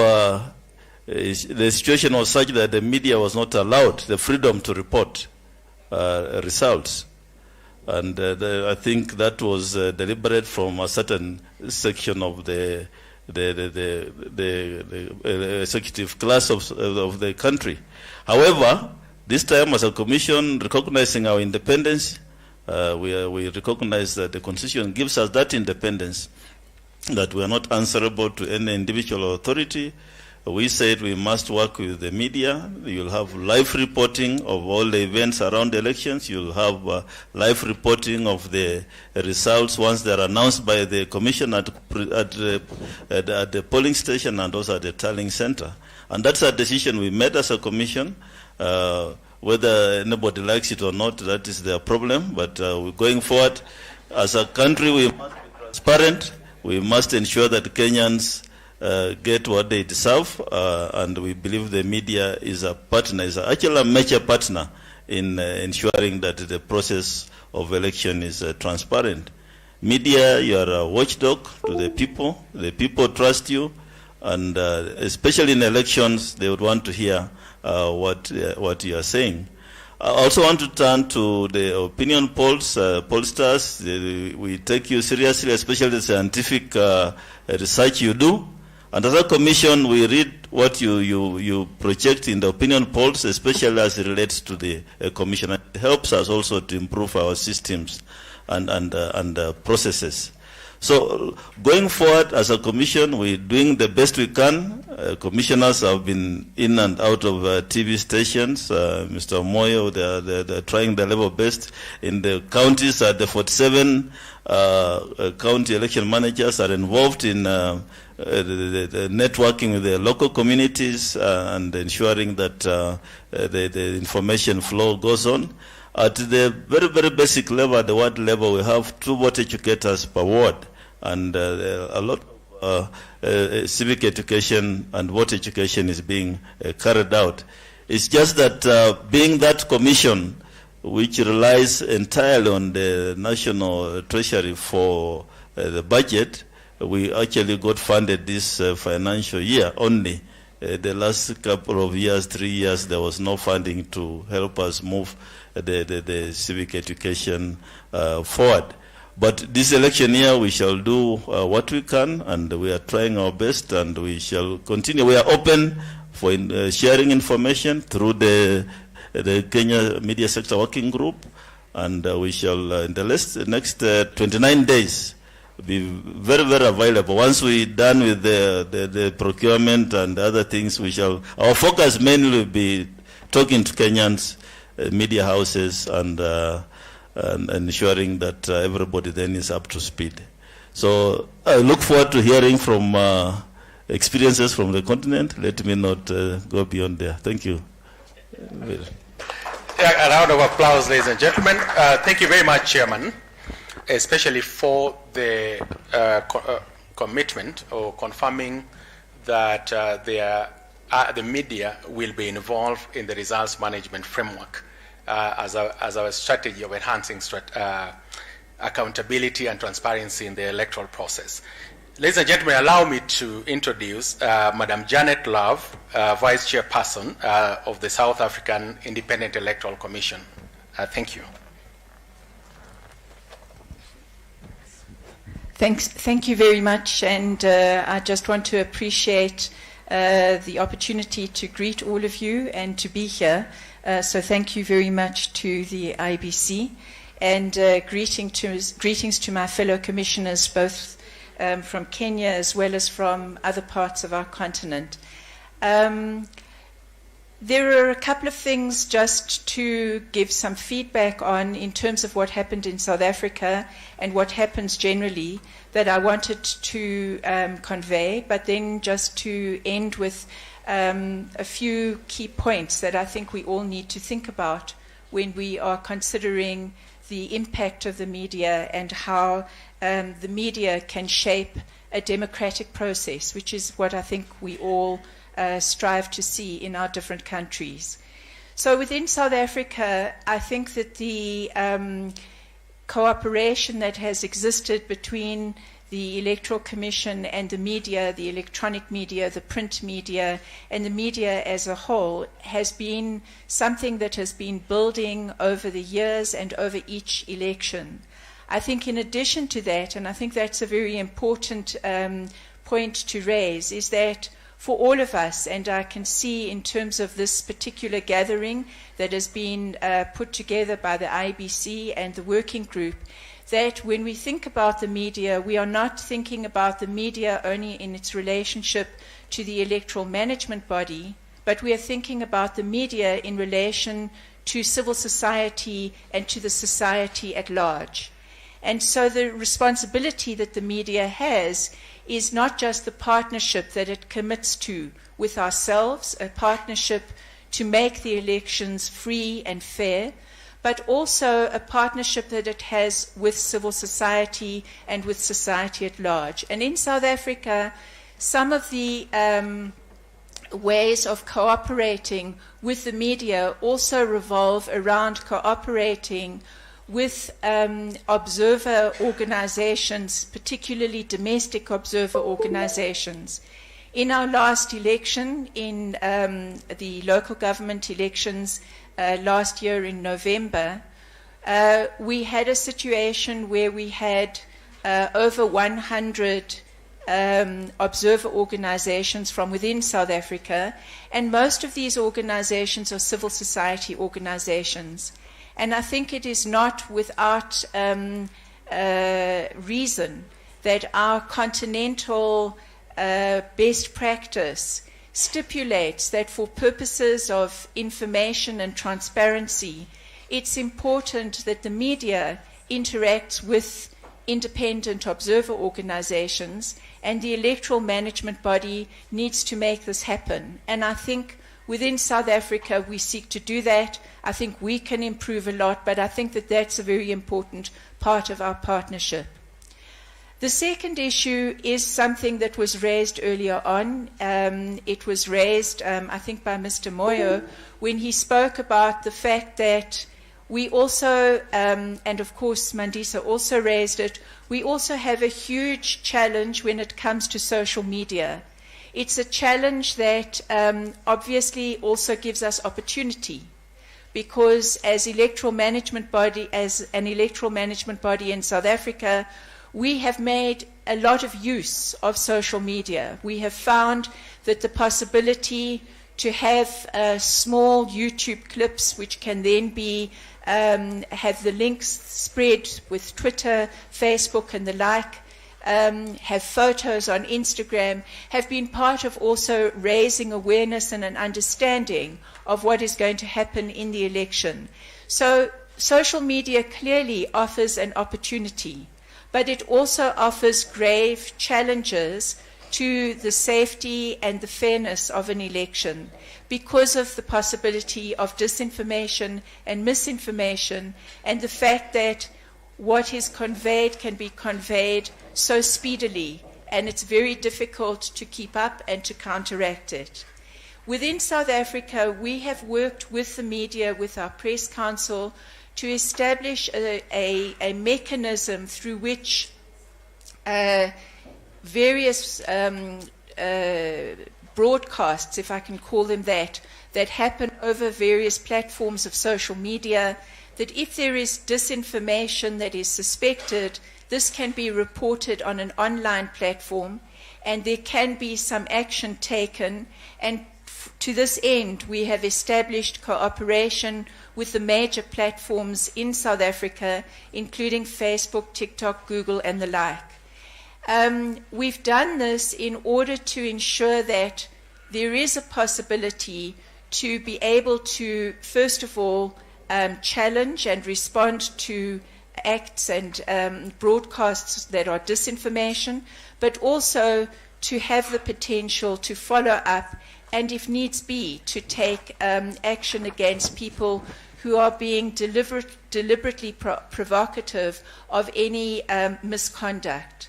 the situation was such that the media was not allowed the freedom to report results. And I think that was deliberate from a certain section of the executive class of the country. However, this time as a commission, recognizing our independence, we recognize that the Constitution gives us that independence, that we are not answerable to any individual authority. We said we must work with the media. You'll have live reporting of all the events around the elections. You'll have live reporting of the results once they're announced by the commission at the polling station and also at the tallying center. And that's a decision we made as a commission. Whether anybody likes it or not, that is their problem. But going forward, as a country, we must be transparent. We must ensure that Kenyans get what they deserve, and we believe the media is a partner, is actually a major partner in ensuring that the process of election is transparent. Media, you are a watchdog to the people trust you, and especially in elections, they would want to hear what you are saying. I also want to turn to the opinion polls, pollsters. We take you seriously, especially the scientific research you do. And as a commission, we read what you project in the opinion polls, especially as it relates to the commission. It helps us also to improve our systems and processes. So going forward as a commission, we're doing the best we can. Commissioners have been in and out of TV stations. Mr. Moyo, they're trying their level best. In the counties, the 47 county election managers are involved in the networking with the local communities and ensuring that the information flow goes on. At the very, very basic level, at the ward level, we have 2 vote educators per ward, and a lot of civic education and vote education is being carried out. It's just that being that commission, which relies entirely on the national treasury for the budget, we actually got funded this financial year only. The last couple of years, 3 years, there was no funding to help us move the civic education forward. But this election year, we shall do what we can, and we are trying our best, and we shall continue. We are open for sharing information through the Kenya Media Sector Working Group, and we shall, in the next 29 days, be very, very available. Once we're done with the procurement and other things, our focus mainly will be talking to Kenyans, media houses, and ensuring that everybody then is up to speed. So I look forward to hearing from experiences from the continent. Let me not go beyond there. Thank you. A round of applause, ladies and gentlemen. Thank you very much, Chairman, especially for the commitment or confirming that the media will be involved in the results management framework as our strategy of enhancing accountability and transparency in the electoral process. Ladies and gentlemen, allow me to introduce Madam Janet Love, Vice Chairperson of the South African Independent Electoral Commission. Thank you. Thank you very much, and I just want to appreciate the opportunity to greet all of you and to be here. So thank you very much to the IEBC, and greetings to my fellow commissioners, both from Kenya as well as from other parts of our continent. There are a couple of things just to give some feedback on in terms of what happened in South Africa and what happens generally that I wanted to convey, but then just to end with a few key points that I think we all need to think about when we are considering the impact of the media and how the media can shape a democratic process, which is what I think we all strive to see in our different countries. So within South Africa, I think that the cooperation that has existed between the Electoral Commission and the media, the electronic media, the print media, and the media as a whole has been something that has been building over the years and over each election. I think in addition to that, and I think that's a very important point to raise, is that for all of us, and I can see in terms of this particular gathering that has been put together by the IEBC and the working group, that when we think about the media, we are not thinking about the media only in its relationship to the electoral management body, but we are thinking about the media in relation to civil society and to the society at large. And so the responsibility that the media has is not just the partnership that it commits to with ourselves, a partnership to make the elections free and fair, but also a partnership that it has with civil society and with society at large. And in South Africa, some of the ways of cooperating with the media also revolve around cooperating with observer organizations, particularly domestic observer organizations. In our last election, in the local government elections last year in November, we had a situation where we had over 100 observer organizations from within South Africa, and most of these organizations are civil society organizations. And I think it is not without reason that our continental best practice stipulates that for purposes of information and transparency, it's important that the media interacts with independent observer organizations, and the electoral management body needs to make this happen. And I think within South Africa, we seek to do that. I think we can improve a lot, but I think that that's a very important part of our partnership. The second issue is something that was raised earlier on. It was raised, I think, by Mr. Moyo when he spoke about the fact that we also, and of course Mandisa also raised it, we also have a huge challenge when it comes to social media. It's a challenge that obviously also gives us opportunity, because as an electoral management body in South Africa, we have made a lot of use of social media. We have found that the possibility to have small YouTube clips, which can then be have the links spread with Twitter, Facebook, and the like, have photos on Instagram, have been part of also raising awareness and an understanding of what is going to happen in the election. So social media clearly offers an opportunity, but it also offers grave challenges to the safety and the fairness of an election because of the possibility of disinformation and misinformation, and the fact that what is conveyed can be conveyed so speedily, and it's very difficult to keep up and to counteract it. Within South Africa, we have worked with the media, with our press council, to establish a mechanism through which various broadcasts, if I can call them that happen over various platforms of social media, that if there is disinformation that is suspected, this can be reported on an online platform, and there can be some action taken. And to this end, we have established cooperation with the major platforms in South Africa, including Facebook, TikTok, Google, and the like. We've done this in order to ensure that there is a possibility to be able to, first of all, challenge and respond to acts and broadcasts that are disinformation, but also to have the potential to follow up and, if needs be, to take action against people who are being deliberately provocative of any misconduct.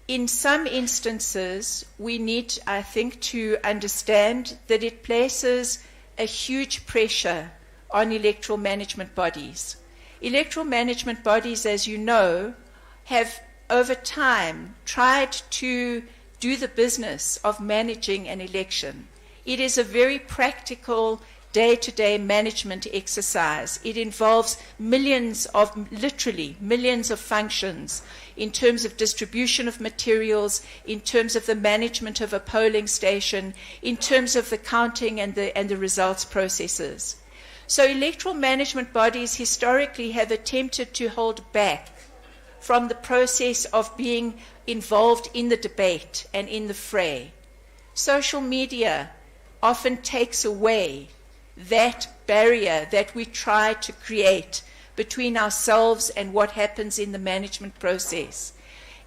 In some instances, we need, I think, to understand that it places a huge pressure on electoral management bodies. Electoral management bodies, as you know, have over time tried to do the business of managing an election. It is a very practical day-to-day management exercise. It involves literally millions of functions in terms of distribution of materials, in terms of the management of a polling station, in terms of the counting and the results processes. So electoral management bodies historically have attempted to hold back from the process of being involved in the debate and in the fray. Social media often takes away that barrier that we try to create between ourselves and what happens in the management process.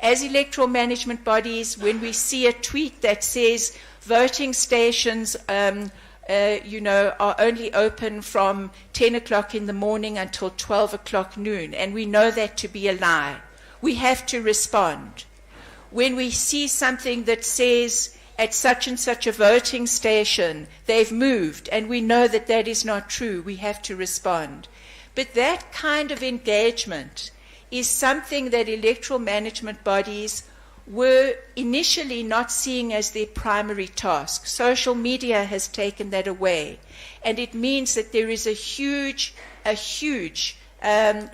As electoral management bodies, when we see a tweet that says voting stations are only open from 10 o'clock in the morning until 12 o'clock noon, and we know that to be a lie, we have to respond. When we see something that says at such and such a voting station they've moved, and we know that that is not true, we have to respond. But that kind of engagement is something that electoral management bodies were initially not seeing as their primary task. Social media has taken that away, and it means that there is a huge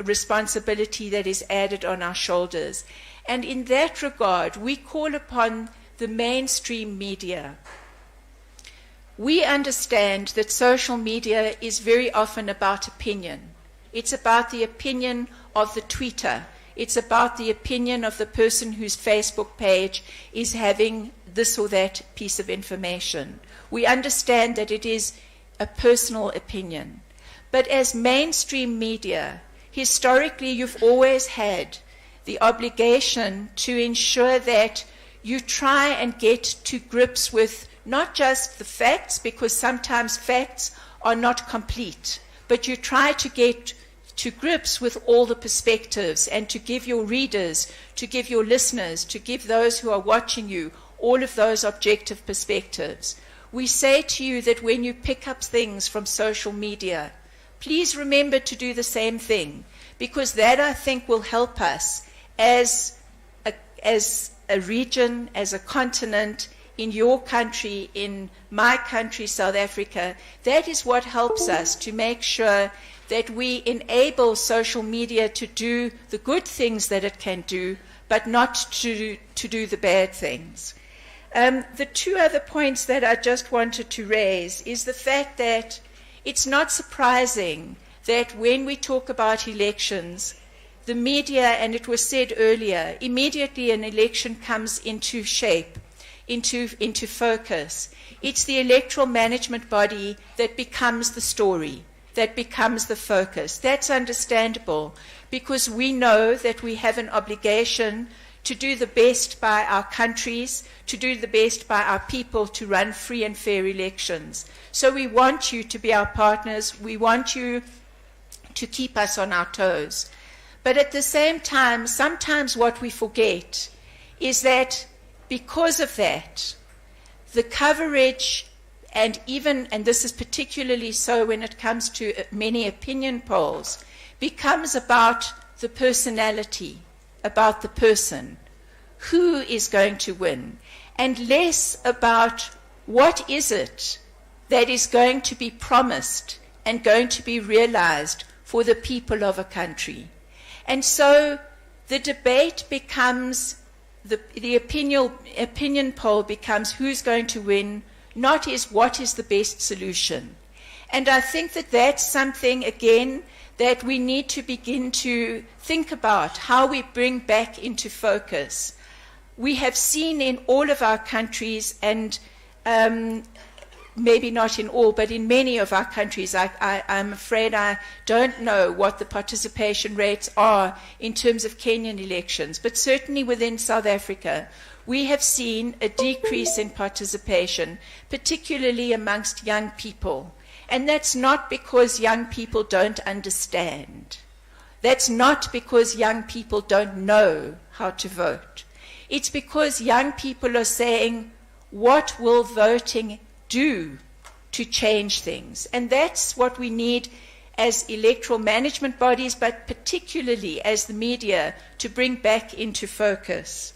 responsibility that is added on our shoulders. And in that regard, we call upon the mainstream media. We understand that social media is very often about opinion. It's about the opinion of the tweeter. It's about the opinion of the person whose Facebook page is having this or that piece of information. We understand that it is a personal opinion. But as mainstream media, historically you've always had the obligation to ensure that you try and get to grips with not just the facts, because sometimes facts are not complete, but you try to get to grips with all the perspectives and to give your readers, to give your listeners, to give those who are watching you all of those objective perspectives. We say to you that when you pick up things from social media, please remember to do the same thing, because that, I think, will help us as a region, as a continent, in your country, in my country, South Africa. That is what helps us to make sure that we enable social media to do the good things that it can do, but not to do the bad things. The two other points that I just wanted to raise is the fact that it's not surprising that when we talk about elections, the media, and it was said earlier, immediately an election comes into shape, into focus. It's the electoral management body that becomes the story. that becomes the focus. That's understandable, because we know that we have an obligation to do the best by our countries, to do the best by our people to run free and fair elections. So we want you to be our partners. We want you to keep us on our toes. But at the same time, sometimes what we forget is that because of that, the coverage, and this is particularly so when it comes to many opinion polls, becomes about the personality, about the person, who is going to win, and less about what is it that is going to be promised and going to be realized for the people of a country. And so the debate becomes, the opinion poll becomes who's going to win, not is what is the best solution. And I think that that's something, again, that we need to begin to think about, how we bring back into focus. We have seen in all of our countries, and maybe not in all, but in many of our countries, I'm afraid I don't know what the participation rates are in terms of Kenyan elections, but certainly within South Africa, we have seen a decrease in participation, particularly amongst young people. And that's not because young people don't understand. That's not because young people don't know how to vote. It's because young people are saying, what will voting do to change things? And that's what we need as electoral management bodies, but particularly as the media, to bring back into focus.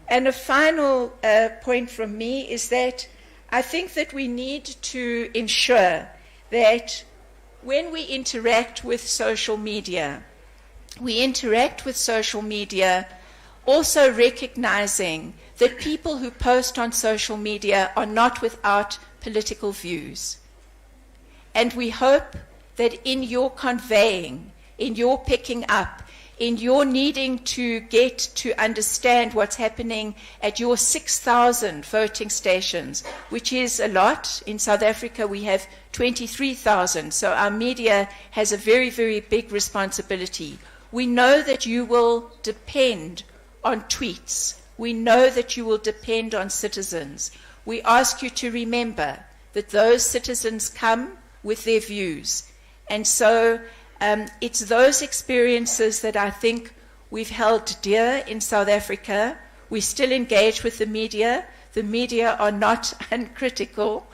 And a final point from me is that I think that we need to ensure that when we interact with social media, we interact with social media also recognizing that people who post on social media are not without political views. And we hope that in your conveying, in your picking up, in your needing to get to understand what's happening at your 6,000 voting stations, which is a lot. In South Africa, we have 23,000, so our media has a very, very big responsibility. We know that you will depend on tweets. We know that you will depend on citizens. We ask you to remember that those citizens come with their views. And so it's those experiences that I think we've held dear in South Africa. We still engage with the media. The media are not uncritical.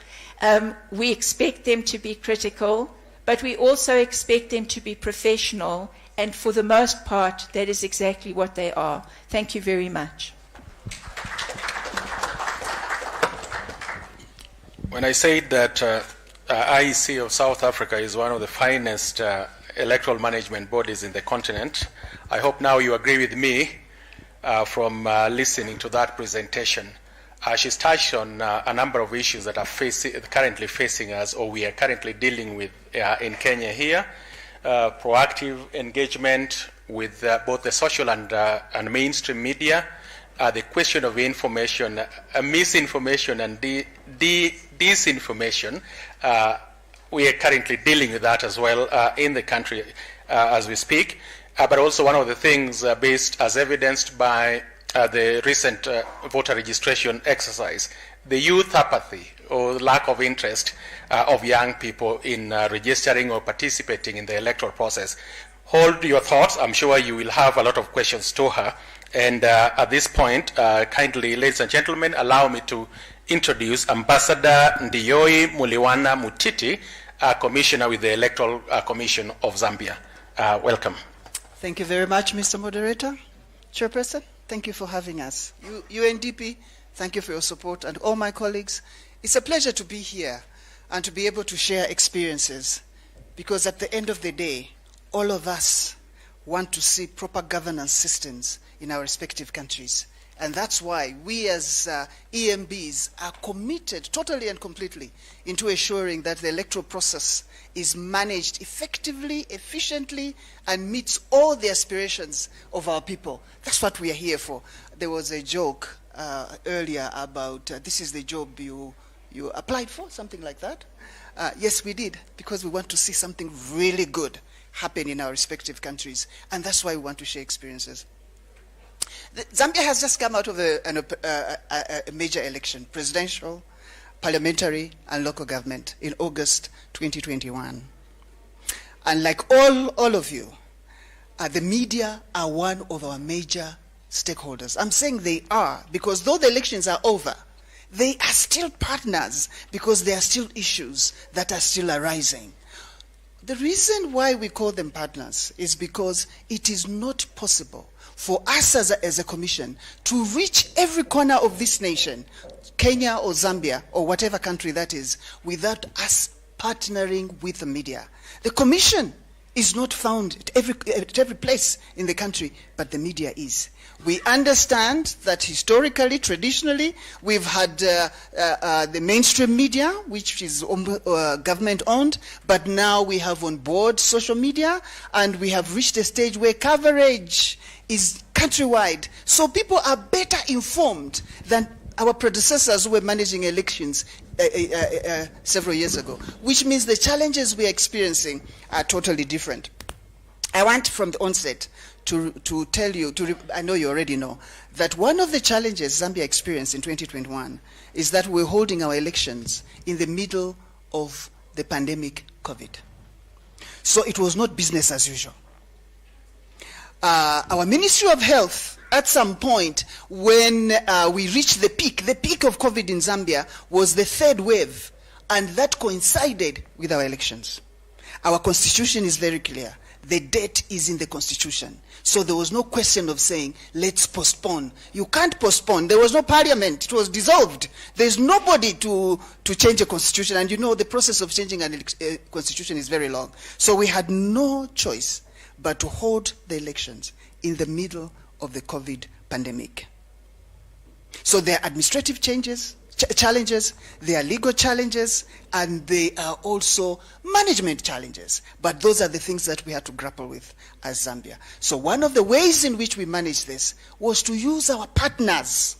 We expect them to be critical, but we also expect them to be professional, and for the most part, that is exactly what they are. Thank you very much. When I say that IEC of South Africa is one of the finest electoral management bodies in the continent, I hope now you agree with me from listening to that presentation. She's touched on a number of issues that are currently facing us, or we are currently dealing with in Kenya here. Proactive engagement with both the social and mainstream media, the question of information, misinformation and disinformation. We are currently dealing with that as well in the country as we speak. But also one of the things based as evidenced by the recent voter registration exercise, the youth apathy or lack of interest of young people in registering or participating in the electoral process. Hold your thoughts. I'm sure you will have a lot of questions to her. And at this point, kindly, ladies and gentlemen, allow me to introduce Ambassador Ndiyoi Muliwana Mutiti, Commissioner with the Electoral Commission of Zambia. Welcome. Thank you very much, Mr. Moderator. Chairperson, thank you for having us. UNDP, thank you for your support, and all my colleagues. It's a pleasure to be here and to be able to share experiences, because at the end of the day, all of us want to see proper governance systems in our respective countries. And that's why we as EMBs are committed totally and completely into ensuring that the electoral process is managed effectively, efficiently, and meets all the aspirations of our people. That's what we are here for. There was a joke earlier about this is the job you You applied for something like that? Yes, we did, because we want to see something really good happen in our respective countries, and that's why we want to share experiences. Zambia has just come out of a major election, presidential, parliamentary, and local government in August 2021. And like all of you, the media are one of our major stakeholders. I'm saying they are, because though the elections are over, they are still partners, because there are still issues that are still arising. The reason why we call them partners is because it is not possible for us as a commission to reach every corner of this nation, Kenya or Zambia or whatever country that is, without us partnering with the media. The commission is not found at every place in the country, but the media is. We understand that historically, traditionally, we've had the mainstream media, which is government-owned, but now we have on board social media, and we have reached a stage where coverage is countrywide. So people are better informed than our predecessors who were managing elections several years ago, which means the challenges we are experiencing are totally different. I want from the onset to tell you, I know you already know, that one of the challenges Zambia experienced in 2021 is that we're holding our elections in the middle of the pandemic COVID. So it was not business as usual. Our Ministry of Health, at some point when we reached the peak of COVID in Zambia was the third wave, and that coincided with our elections. Our constitution is very clear. The date is in the constitution. So there was no question of saying, let's postpone. You can't postpone. There was no parliament. It was dissolved. There's nobody to change a constitution. And you know, the process of changing a constitution is very long. So we had no choice but to hold the elections in the middle of the COVID pandemic. So there are administrative challenges, there are legal challenges, and there are also management challenges. But those are the things that we had to grapple with as Zambia. So one of the ways in which we managed this was to use our partners.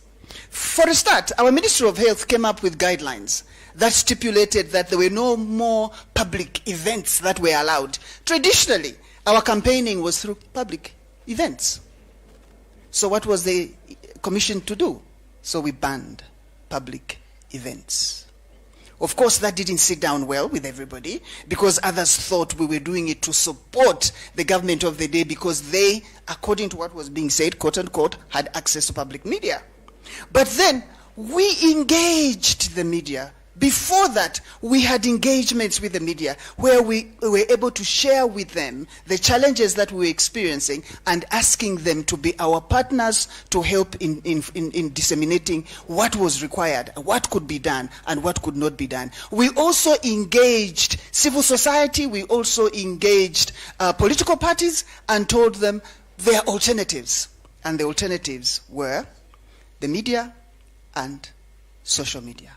For a start, our Ministry of Health came up with guidelines that stipulated that there were no more public events that were allowed. Traditionally, our campaigning was through public events. So what was the commission to do? So we banned public events. Of course, that didn't sit down well with everybody, because others thought we were doing it to support the government of the day, because they, according to what was being said, quote unquote, had access to public media. But then we engaged the media. Before that, we had engagements with the media where we were able to share with them the challenges that we were experiencing and asking them to be our partners to help in disseminating what was required, what could be done, and what could not be done. We also engaged civil society, we also engaged political parties and told them their alternatives. And the alternatives were the media and social media.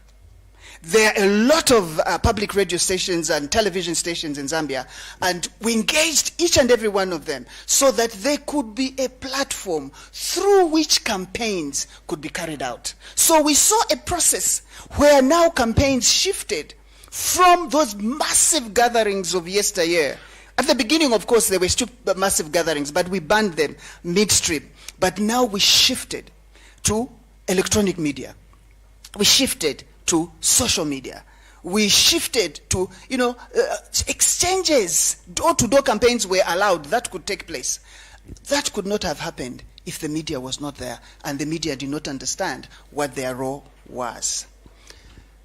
There are a lot of public radio stations and television stations in Zambia, and we engaged each and every one of them so that they could be a platform through which campaigns could be carried out. So we saw a process where now campaigns shifted from those massive gatherings of yesteryear. At the beginning, of course, there were still massive gatherings, but we banned them midstream. But now we shifted to electronic media. We shifted to social media. We shifted to, exchanges, door-to-door campaigns were allowed. That could take place. That could not have happened if the media was not there and the media did not understand what their role was.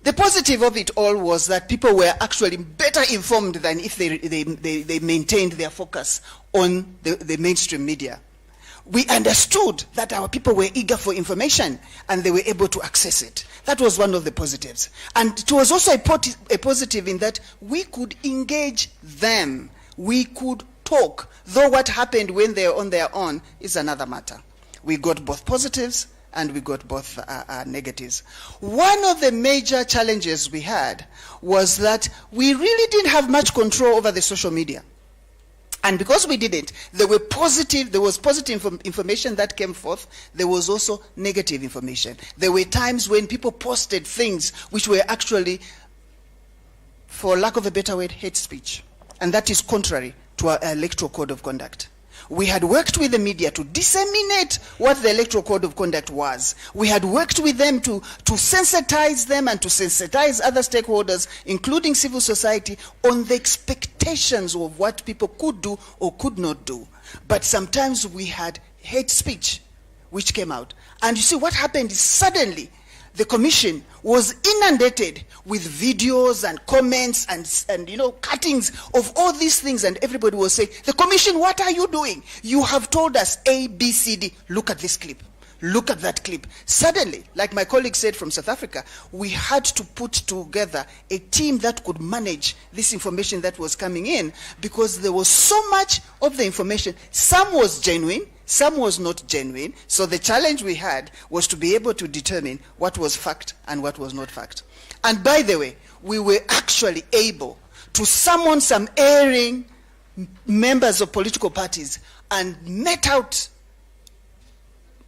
The positive of it all was that people were actually better informed than if they maintained their focus on the mainstream media. We understood that our people were eager for information and they were able to access it. That was one of the positives. And it was also a positive in that we could engage them. We could talk, though what happened when they are on their own is another matter. We got both positives and we got both negatives. One of the major challenges we had was that we really didn't have much control over the social media. And because we didn't, there was positive information that came forth. There was also negative information. There were times when people posted things which were actually, for lack of a better word, hate speech. And that is contrary to our electoral code of conduct. We had worked with the media to disseminate what the electoral code of conduct was. We had worked with them to sensitize them and to sensitize other stakeholders, including civil society, on the expectations of what people could do or could not do. But sometimes we had hate speech which came out. And you see, what happened is suddenly the commission was inundated with videos and comments and cuttings of all these things, and everybody was saying, the commission, what are you doing? You have told us A, B, C, D. Look at this clip. Look at that clip. Suddenly, like my colleague said from South Africa, we had to put together a team that could manage this information that was coming in, because there was so much of the information. Some was genuine, some was not genuine. So the challenge we had was to be able to determine what was fact and what was not fact. And by the way, we were actually able to summon some erring members of political parties and met out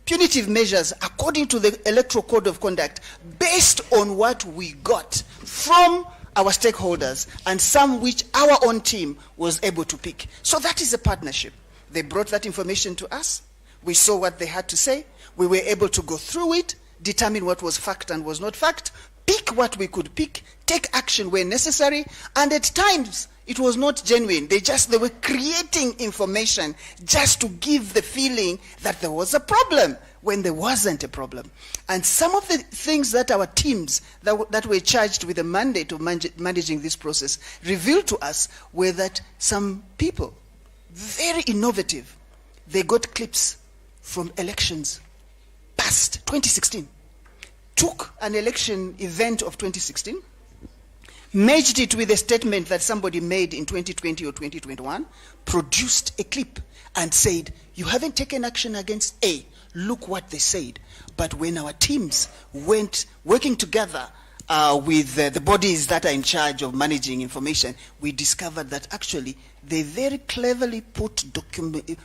punitive measures according to the electoral code of conduct based on what we got from our stakeholders and some which our own team was able to pick. So that is a partnership. They brought that information to us. We saw what they had to say. We were able to go through it, determine what was fact and was not fact, pick what we could pick, take action where necessary, and at times it was not genuine. They were creating information just to give the feeling that there was a problem when there wasn't a problem. And some of the things that our teams that were charged with the mandate of managing this process revealed to us were that some people, very innovative, they got clips from elections past 2016, took an election event of 2016, merged it with a statement that somebody made in 2020 or 2021, produced a clip and said, you haven't taken action against A, look what they said. But when our teams went working together with the bodies that are in charge of managing information, we discovered that actually they very cleverly put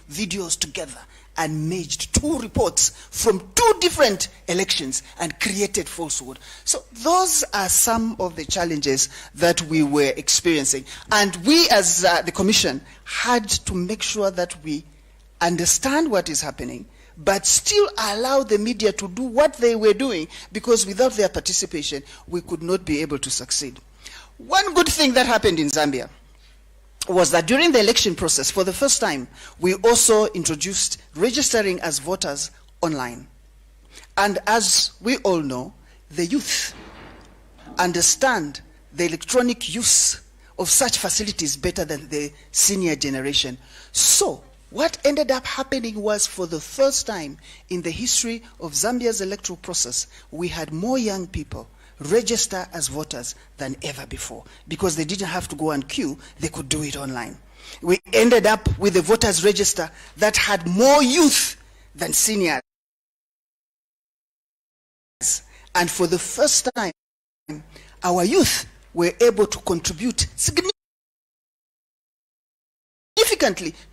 videos together and merged two reports from two different elections and created falsehood. So those are some of the challenges that we were experiencing. And we as the Commission had to make sure that we understand what is happening, but still allow the media to do what they were doing, because without their participation, we could not be able to succeed. One good thing that happened in Zambia was that during the election process, for the first time, we also introduced registering as voters online. And as we all know, the youth understand the electronic use of such facilities better than the senior generation. So what ended up happening was, for the first time in the history of Zambia's electoral process, we had more young people register as voters than ever before, because they didn't have to go and queue, they could do it online. We ended up with a voters register that had more youth than seniors. And for the first time, our youth were able to contribute significantly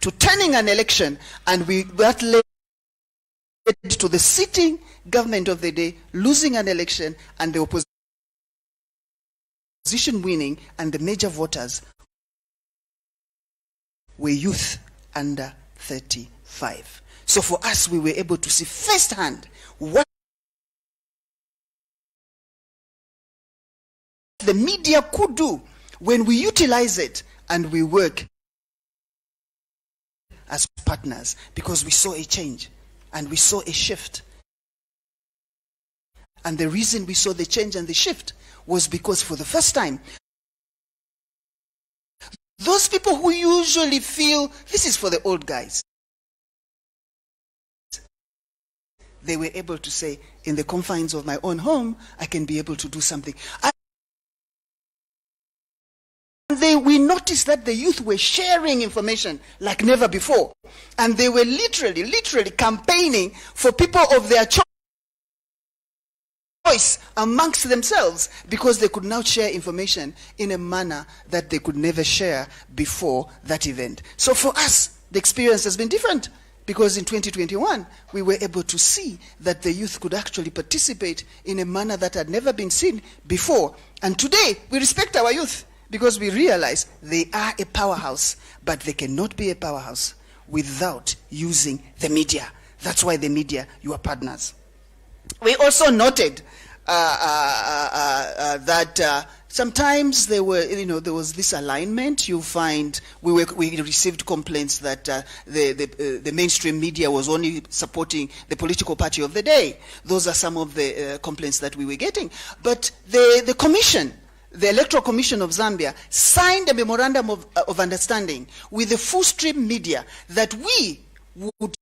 to turning an election, and that led to the sitting government of the day losing an election and the opposition winning, and the major voters were youth under 35. So for us, we were able to see firsthand what the media could do when we utilize it and we work as partners, because we saw a change and we saw a shift. And the reason we saw the change and the shift was because for the first time, those people who usually feel this is for the old guys, they were able to say, in the confines of my own home, I can be able to do something. We noticed that the youth were sharing information like never before. And they were literally campaigning for people of their choice choice amongst themselves because they could now share information in a manner that they could never share before that event. So for us, the experience has been different because in 2021, we were able to see that the youth could actually participate in a manner that had never been seen before. And today, we respect our youth because we realize they are a powerhouse, but they cannot be a powerhouse without using the media. That's why the media, you are partners. We also noted that sometimes there was this alignment. You find we received complaints that the mainstream media was only supporting the political party of the day. Those are some of the complaints that we were getting. But the commission, the Electoral Commission of Zambia, signed a memorandum of understanding with the full stream media that we would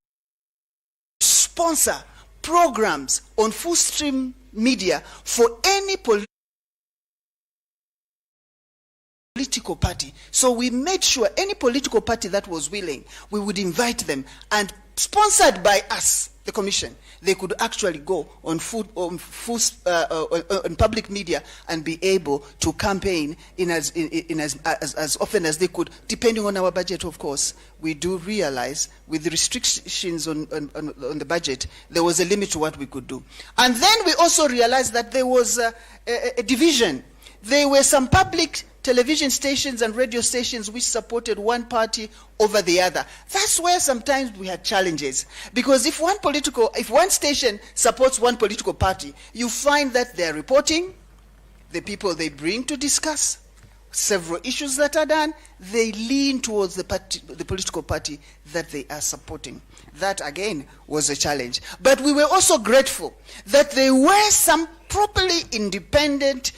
sponsor programs on full stream media for any political party. So we made sure any political party that was willing, we would invite them, and sponsored by us, the commission, they could actually go on on public media and be able to campaign in as often as they could, depending on our budget, of course. We do realize with the restrictions on the budget, there was a limit to what we could do. And then we also realized that there was a division. There were some public television stations and radio stations which supported one party over the other. That's where sometimes we had challenges, because if one station supports one political party, you find that they're reporting the people they bring to discuss several issues that are done, they lean towards the political party that they are supporting. That, again, was a challenge. But we were also grateful that there were some properly independent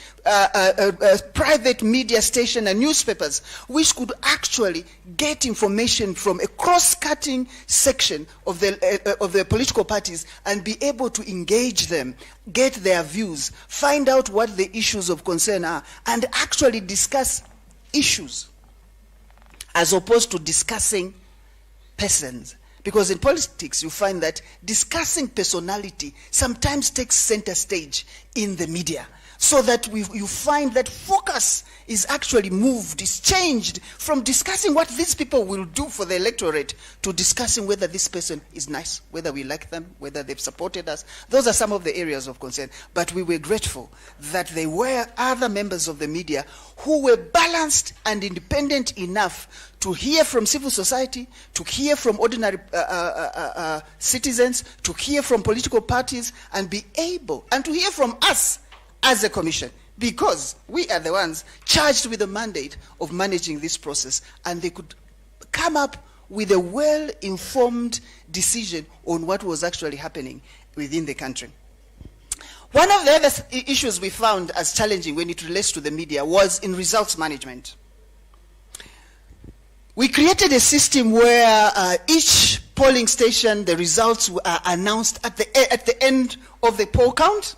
private media station and newspapers which could actually get information from a cross-cutting section of the political parties and be able to engage them, get their views, find out what the issues of concern are, and actually discuss issues as opposed to discussing persons. Because in politics, you find that discussing personality sometimes takes center stage in the media. So that you find that focus is actually moved, is changed from discussing what these people will do for the electorate to discussing whether this person is nice, whether we like them, whether they've supported us. Those are some of the areas of concern. But we were grateful that there were other members of the media who were balanced and independent enough to hear from civil society, to hear from ordinary citizens, to hear from political parties, and be able, and to hear from us as a commission, because we are the ones charged with the mandate of managing this process, and they could come up with a well-informed decision on what was actually happening within the country. One of the other issues we found as challenging when it relates to the media was in results management. We created a system where each polling station, the results are announced at the end of the poll count,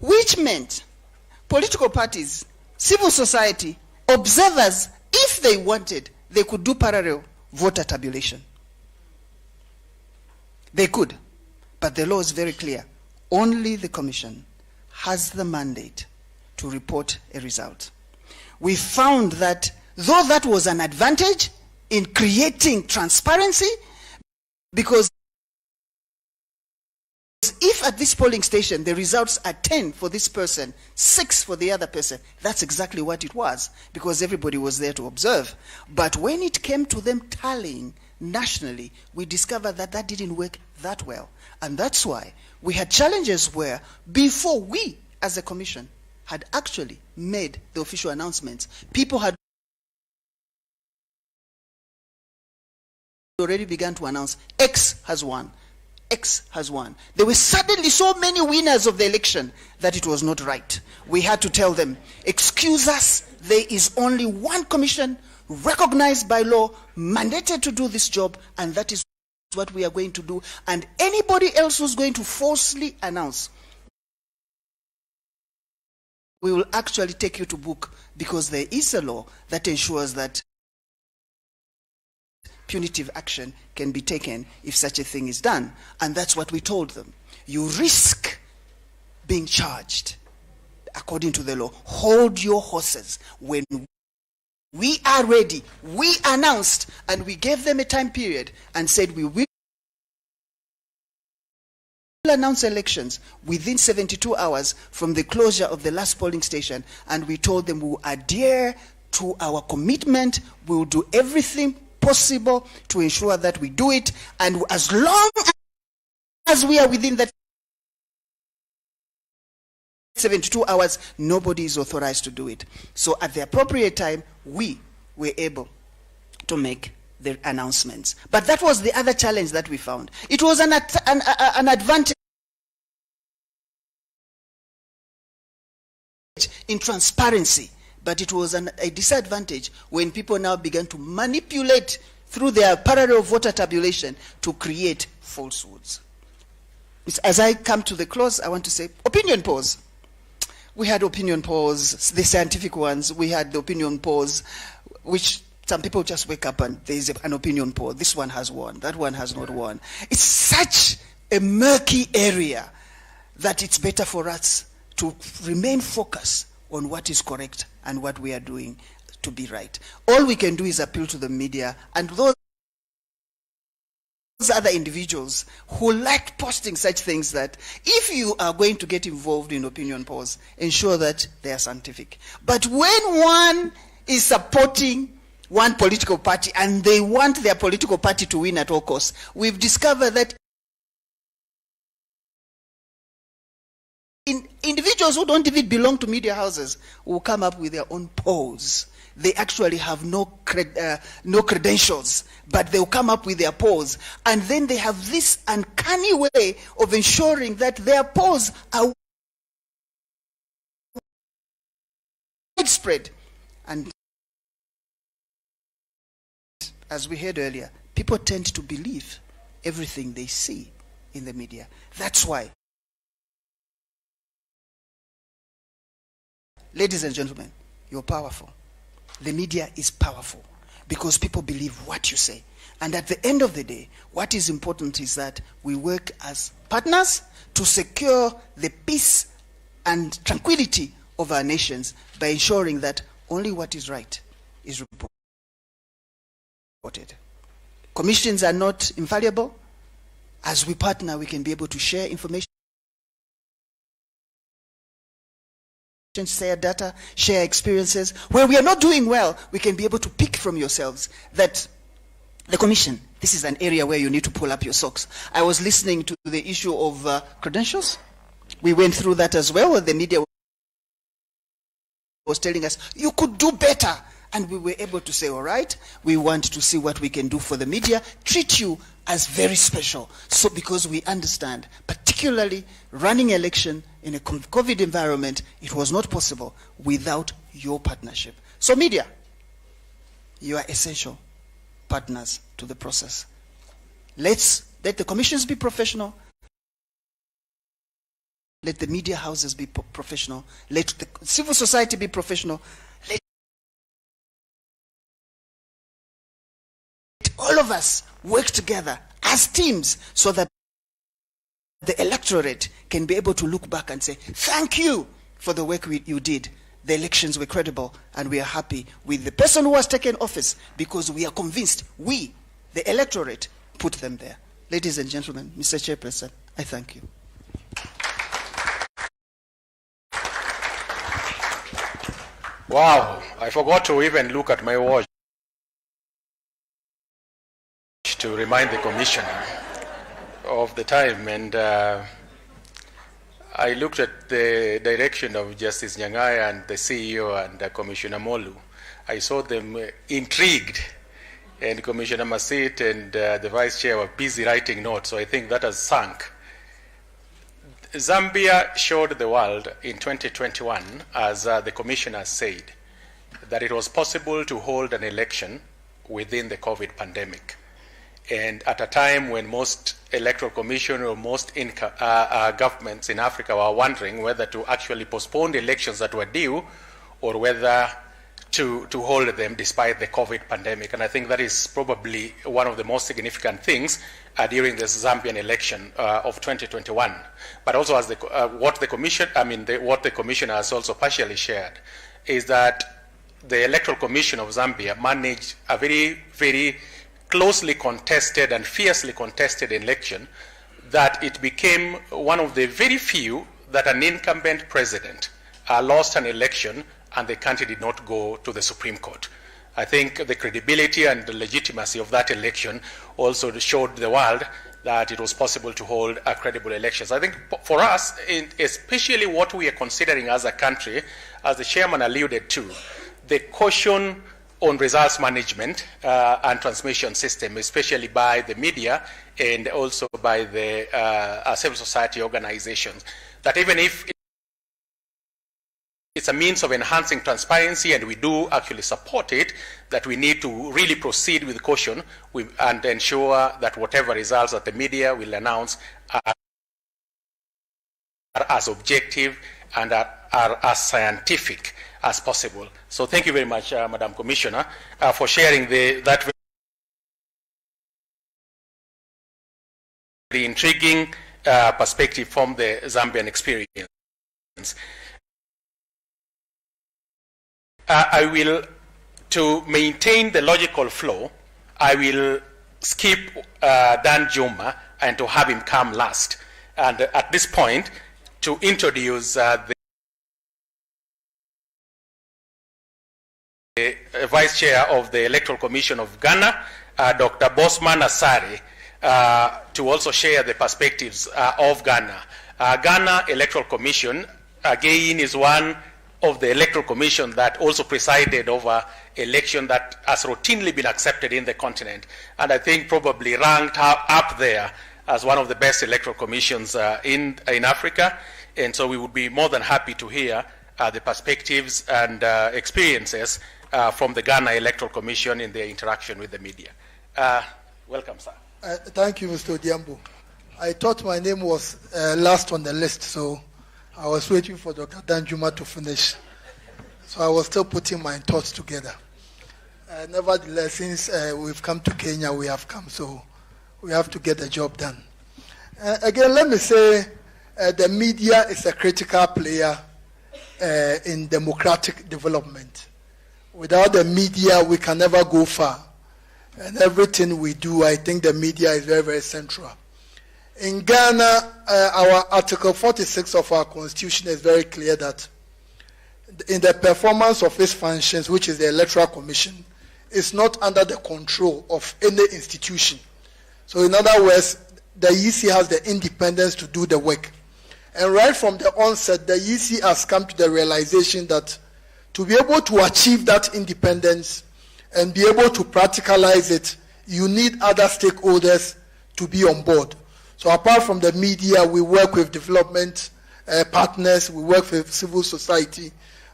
which meant political parties, civil society, observers, if they wanted, they could do parallel voter tabulation. They could, but the law is very clear. Only the commission has the mandate to report a result. We found that though that was an advantage in creating transparency, because if at this polling station the results are 10 for this person, 6 for the other person, that's exactly what it was, because everybody was there to observe. But when it came to them tallying nationally, we discovered that that didn't work that well. And that's why we had challenges where, before we as a commission had actually made the official announcements, people had already began to announce X has won. X has won. There were suddenly so many winners of the election that it was not right. We had to tell them, excuse us, there is only one commission recognized by law, mandated to do this job, and that is what we are going to do. And anybody else who's going to falsely announce, we will actually take you to book, because there is a law that ensures that punitive action can be taken if such a thing is done. And that's what we told them. You risk being charged according to the law. Hold your horses. When we are ready, we announced, and we gave them a time period and said we will announce elections within 72 hours from the closure of the last polling station, and we told them we will adhere to our commitment. We will do everything possible to ensure that we do it, and as long as we are within that 72 hours, nobody is authorized to do it. So at the appropriate time, we were able to make the announcements. But that was the other challenge that we found. It was an advantage in transparency, but it was a disadvantage when people now began to manipulate through their parallel voter tabulation to create falsehoods. As I come to the close, I want to say opinion polls. We had opinion polls, the scientific ones. We had the opinion polls, which some people just wake up and there is an opinion poll. This one has won, that one has not won. It's such a murky area that it's better for us to remain focused on what is correct and what we are doing to be right. All we can do is appeal to the media and those other individuals who like posting such things, that if you are going to get involved in opinion polls, ensure that they are scientific. But when one is supporting one political party and they want their political party to win at all costs, we've discovered that individuals who don't even belong to media houses will come up with their own polls. They actually have no credentials, but they'll come up with their polls. And then they have this uncanny way of ensuring that their polls are widespread. And as we heard earlier, people tend to believe everything they see in the media. That's why, ladies and gentlemen, you're powerful. The media is powerful because people believe what you say. And at the end of the day, what is important is that we work as partners to secure the peace and tranquility of our nations by ensuring that only what is right is reported. Commissions are not infallible. As we partner, we can be able to share information, share data, share experiences. Where we are not doing well, we can be able to pick from yourselves that the commission, this is an area where you need to pull up your socks. I was listening to the issue of credentials. We went through that as well. The media was telling us, you could do better. And we were able to say, all right, we want to see what we can do for the media, treat you as very special. So because we understand, particularly running election in a COVID environment, it was not possible without your partnership. So media, you are essential partners to the process. Let the commissions be professional. Let the media houses be professional. Let the civil society be professional. Let all of us work together as teams so that the electorate can be able to look back and say, thank you for the work you did. The elections were credible and we are happy with the person who has taken office because we are convinced we, the electorate, put them there. Ladies and gentlemen, Mr. Chairperson, I thank you. Wow, I forgot to even look at my watch to remind the commissioner of the time, and I looked at the direction of Justice Nyangai and the CEO and Commissioner Molu. I saw them intrigued, and Commissioner Masit and the Vice Chair were busy writing notes, so I think that has sunk. Zambia showed the world in 2021, as the Commissioner said, that it was possible to hold an election within the COVID pandemic. And at a time when most electoral commission or most governments in Africa were wondering whether to actually postpone the elections that were due or whether to hold them despite the COVID pandemic. And I think that is probably one of the most significant things during the Zambian election of 2021. But also, as what the commission has also partially shared is that the Electoral Commission of Zambia managed a very, very closely contested and fiercely contested election, that it became one of the very few that an incumbent president lost an election and the country did not go to the Supreme Court. I think the credibility and the legitimacy of that election also showed the world that it was possible to hold credible elections. I think for us, especially what we are considering as a country, as the chairman alluded to, the caution on results management and transmission system, especially by the media and also by the civil society organizations, that even if it's a means of enhancing transparency, and we do actually support it, that we need to really proceed with caution and ensure that whatever results that the media will announce are as objective and are as scientific as possible. So thank you very much, Madam Commissioner, for sharing that very intriguing perspective from the Zambian experience. I will, to maintain the logical flow, I will skip Dan Juma and to have him come last. And at this point, to introduce the Vice Chair of the Electoral Commission of Ghana, Dr. Bosman Asare, to also share the perspectives of Ghana. Ghana Electoral Commission, again, is one of the electoral commission that also presided over election that has routinely been accepted in the continent, and I think probably ranked up there as one of the best electoral commissions in Africa. And so we would be more than happy to hear the perspectives and experiences from the Ghana Electoral Commission in their interaction with the media. Welcome, sir. Thank you, Mr. Odiambo. I thought my name was last on the list, so I was waiting for Dr. Danjuma to finish. So I was still putting my thoughts together. Nevertheless, since we've come to Kenya, we have come, so we have to get the job done. Again, let me say the media is a critical player in democratic development. Without the media, we can never go far. And everything we do, I think the media is very, very central. In Ghana, our Article 46 of our Constitution is very clear that in the performance of its functions, which is the Electoral Commission, is not under the control of any institution. So in other words, the EC has the independence to do the work. And right from the onset, the EC has come to the realization that to be able to achieve that independence and be able to practicalize it, you need other stakeholders to be on board. So apart from the media, we work with development partners, we work with civil society.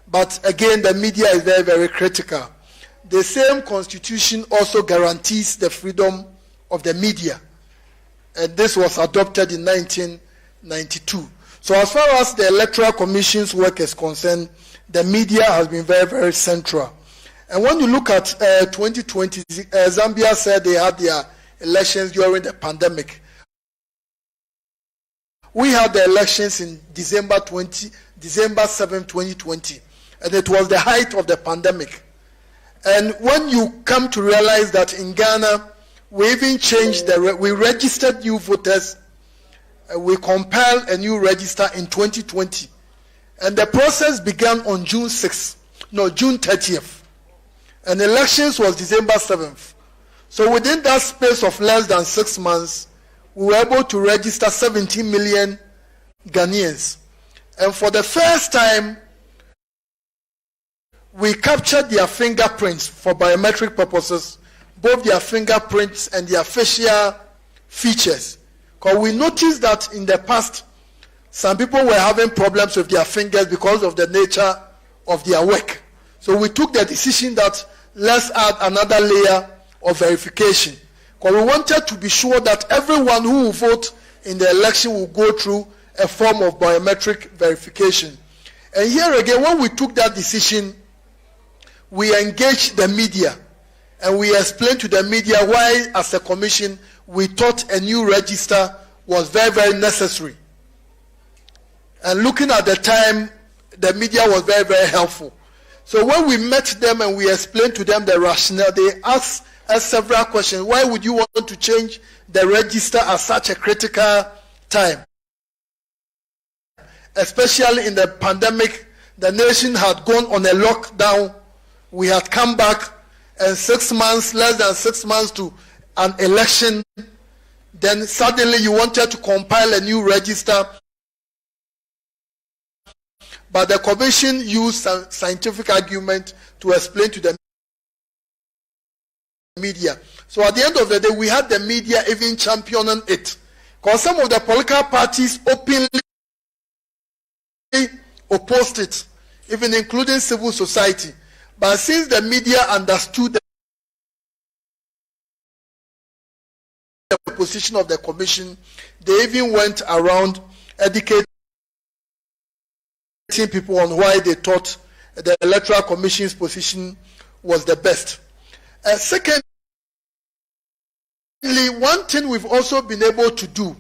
But again, the media is very, very critical. The same constitution also guarantees the freedom of the media. And this was adopted in 1992. So as far as the Electoral Commission's work is concerned, the media has been very, very central. And when you look at 2020, Zambia said they had their elections during the pandemic. We had the elections in December 7, 2020, and it was the height of the pandemic. And when you come to realize that in Ghana, we even changed we registered new voters, we compiled a new register in 2020. And the process began on June 30th. And elections was December 7th. So within that space of less than 6 months, we were able to register 17 million Ghanaians. And for the first time, we captured their fingerprints for biometric purposes, both their fingerprints and their facial features. Because we noticed that in the past, some people were having problems with their fingers because of the nature of their work. So we took the decision that let's add another layer of verification. Because we wanted to be sure that everyone who will vote in the election will go through a form of biometric verification. And here again, when we took that decision, we engaged the media and we explained to the media why, as a commission, we thought a new register was very, very necessary. And looking at the time, the media was very, very helpful. So when we met them and we explained to them the rationale, they asked us several questions. Why would you want to change the register at such a critical time? Especially in the pandemic, the nation had gone on a lockdown. We had come back, and 6 months, less than 6 months to an election, then suddenly you wanted to compile a new register. But the commission used scientific argument to explain to the media. So at the end of the day, we had the media even championing it. Because some of the political parties openly opposed it, even including civil society. But since the media understood the position of the commission, they even went around educating people on why they thought the Electoral Commission's position was the best. Secondly, one thing we've also been able to do,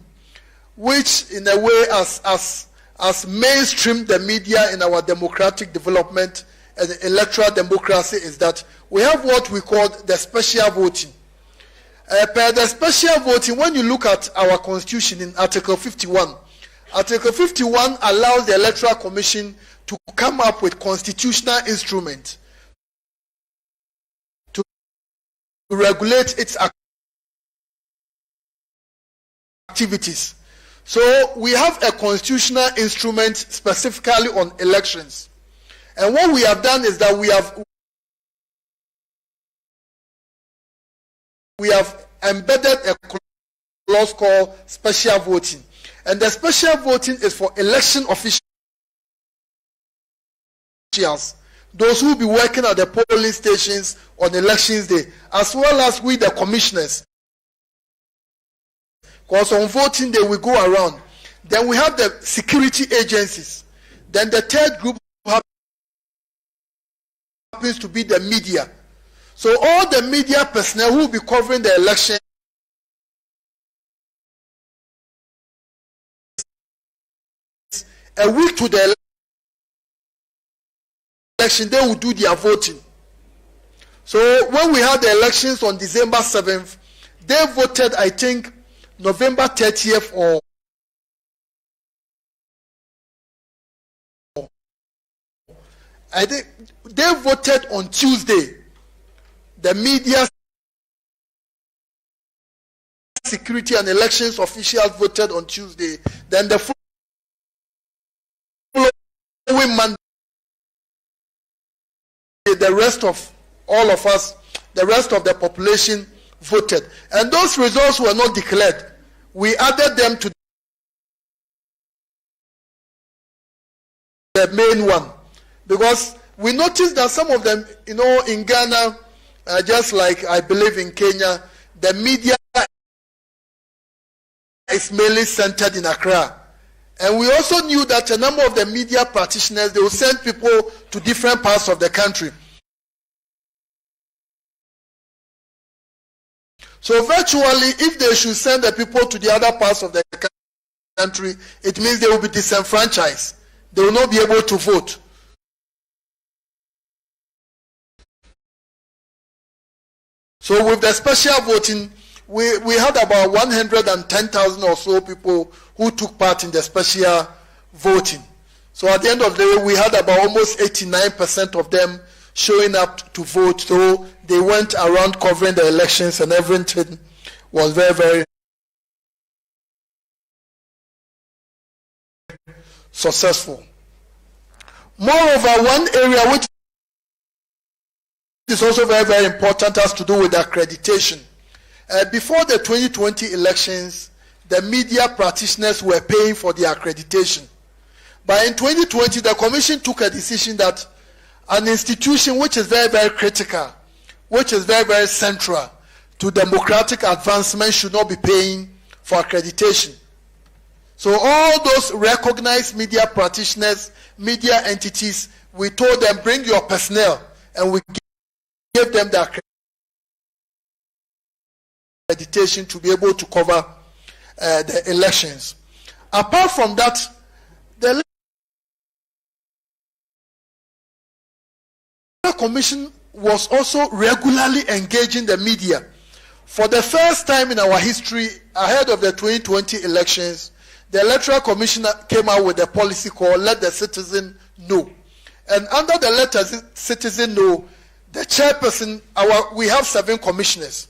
which in a way as mainstream the media in our democratic development and electoral democracy, is that we have what we call the special voting. Per the special voting, when you look at our constitution in Article 51, Article 51 allows the Electoral Commission to come up with constitutional instruments to regulate its activities. So we have a constitutional instrument specifically on elections. And what we have done is that we have embedded a clause called special voting. And the special voting is for election officials, those who will be working at the polling stations on elections day, as well as we, the commissioners. Because on voting day, we go around. Then we have the security agencies. Then the third group happens to be the media. So all the media personnel who will be covering the election a week to the election, they will do their voting. So when we had the elections on December 7th, they voted, I think, November 30th or I think they voted on Tuesday. The media, security and elections officials voted on Tuesday. Then the following Monday, the rest of all of us, the rest of the population voted. And those results were not declared. We added them to the main one. Because we noticed that some of them, in Ghana, just like I believe in Kenya, the media is mainly centered in Accra. And we also knew that a number of the media practitioners, they will send people to different parts of the country. So virtually, if they should send the people to the other parts of the country, it means they will be disenfranchised. They will not be able to vote. So with the special voting, we had about 110,000 or so people who took part in the special voting. So at the end of the day, we had about almost 89% of them showing up to vote. So they went around covering the elections and everything was very, very successful. Moreover, one area which is also very, very important has to do with accreditation. Before the 2020 elections, the media practitioners were paying for the accreditation. But in 2020, the commission took a decision that an institution which is very, very critical, which is very, very central to democratic advancement should not be paying for accreditation. So all those recognized media practitioners, media entities, we told them, bring your personnel and we gave them the accreditation to be able to cover the elections. Apart from that, the Commission was also regularly engaging the media. For the first time in our history, ahead of the 2020 elections, the Electoral Commission came out with a policy called Let the Citizen Know. And under the Let the Citizen Know, the chairperson, we have 7 commissioners.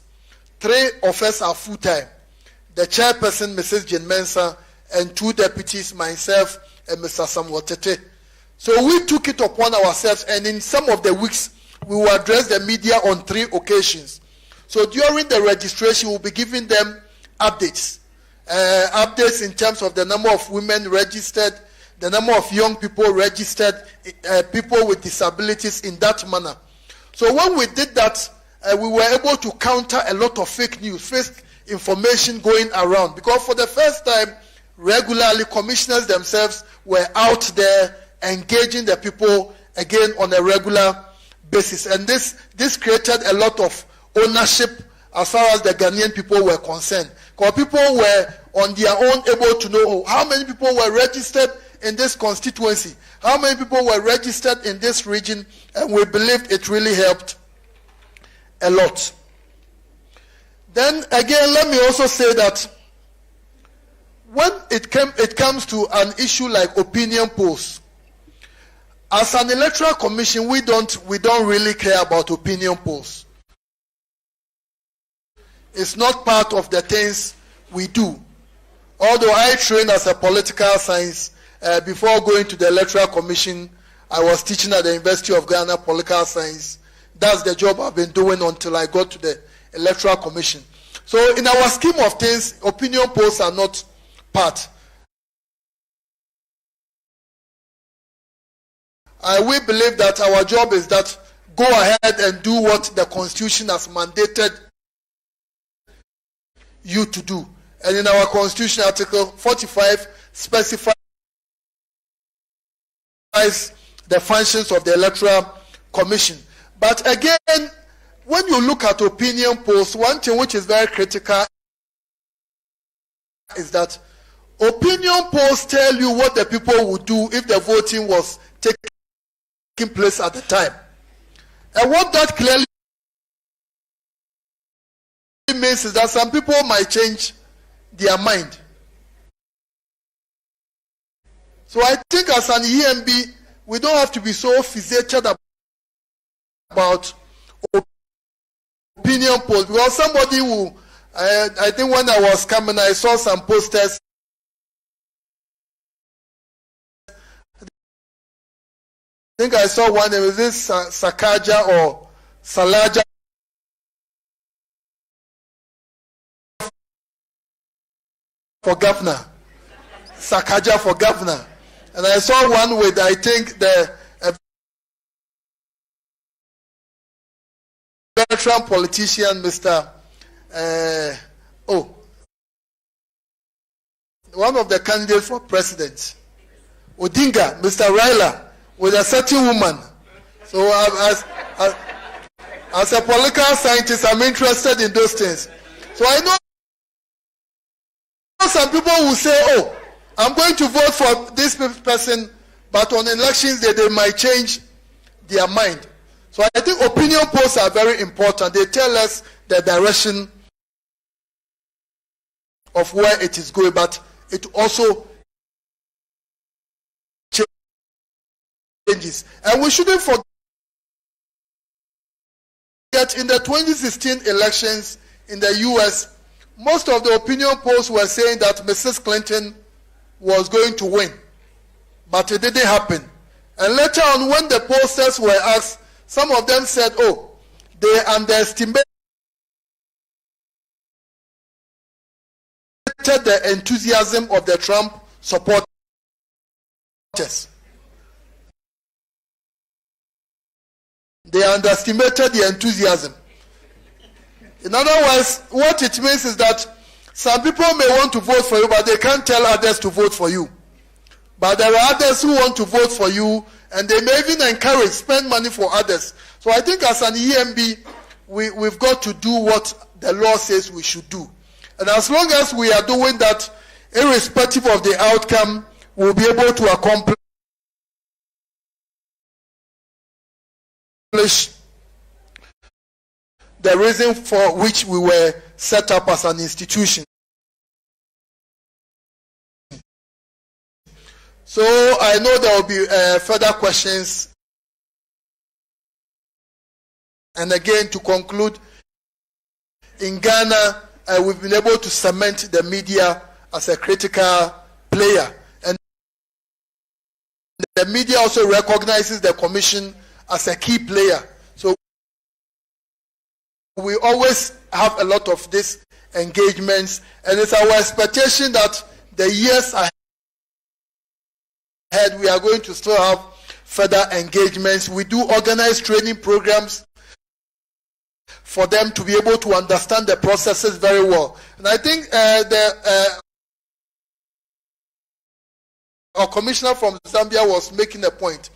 3 of us are full-time. The chairperson, Mrs. Jane Mensah, and 2 deputies, myself and Mr. Samuel Tete. So we took it upon ourselves, and in some of the weeks, we will address the media on 3 occasions. So during the registration, we'll be giving them updates. Updates in terms of the number of women registered, the number of young people registered, people with disabilities in that manner. So when we did that, we were able to counter a lot of fake news, fake information going around. Because for the first time, regularly, commissioners themselves were out there engaging the people again on a regular basis. And this created a lot of ownership as far as the Ghanaian people were concerned. Because people were on their own able to know how many people were registered in this constituency, how many people were registered in this region, and we believed it really helped a lot. Then again, let me also say that when it comes to an issue like opinion polls, as an electoral commission, we don't really care about opinion polls. It's not part of the things we do. Although I trained as a political science, before going to the Electoral Commission, I was teaching at the University of Ghana Political Science. That's the job I've been doing until I got to the Electoral Commission. So in our scheme of things, opinion polls are not part. We believe that our job is that go ahead and do what the Constitution has mandated you to do. And in our Constitution, Article 45 specifies the functions of the Electoral Commission. But again, when you look at opinion polls, one thing which is very critical is that opinion polls tell you what the people would do if the voting was taking place at the time. And what that clearly means is that some people might change their mind. So I think as an EMB, we don't have to be so fixated about opinion polls, because somebody who, I think when I was coming, I saw some posters. I think I saw one, was this Sakaja or Salaja for governor. Sakaja for governor. And I saw one with, I think, the veteran politician, Mr. One of the candidates for president, Odinga, Mr. Raila, with a certain woman. So as a political scientist, I'm interested in those things. So I know some people will say, oh, I'm going to vote for this person, but on elections they might change their mind. So I think opinion polls are very important. They tell us the direction of where it is going, but it also changes. And we shouldn't forget in the 2016 elections in the US, most of the opinion polls were saying that Mrs. Clinton was going to win, but it didn't happen. And later on, when the pollsters were asked, some of them said, oh, they underestimated the enthusiasm of the Trump supporters. They underestimated the enthusiasm. In other words, what it means is that some people may want to vote for you, but they can't tell others to vote for you. But there are others who want to vote for you, and they may even encourage, spend money for others. So I think as an EMB, we've got to do what the law says we should do. And as long as we are doing that, irrespective of the outcome, we'll be able to accomplish the reason for which we were set up as an institution. So I know there will be further questions. And again, to conclude, in Ghana, we've been able to cement the media as a critical player. And the media also recognizes the commission as a key player. So we always have a lot of these engagements, and it's our expectation that the years ahead we are going to still have further engagements. We do organize training programs for them to be able to understand the processes very well. And I think our commissioner from Zambia was making a point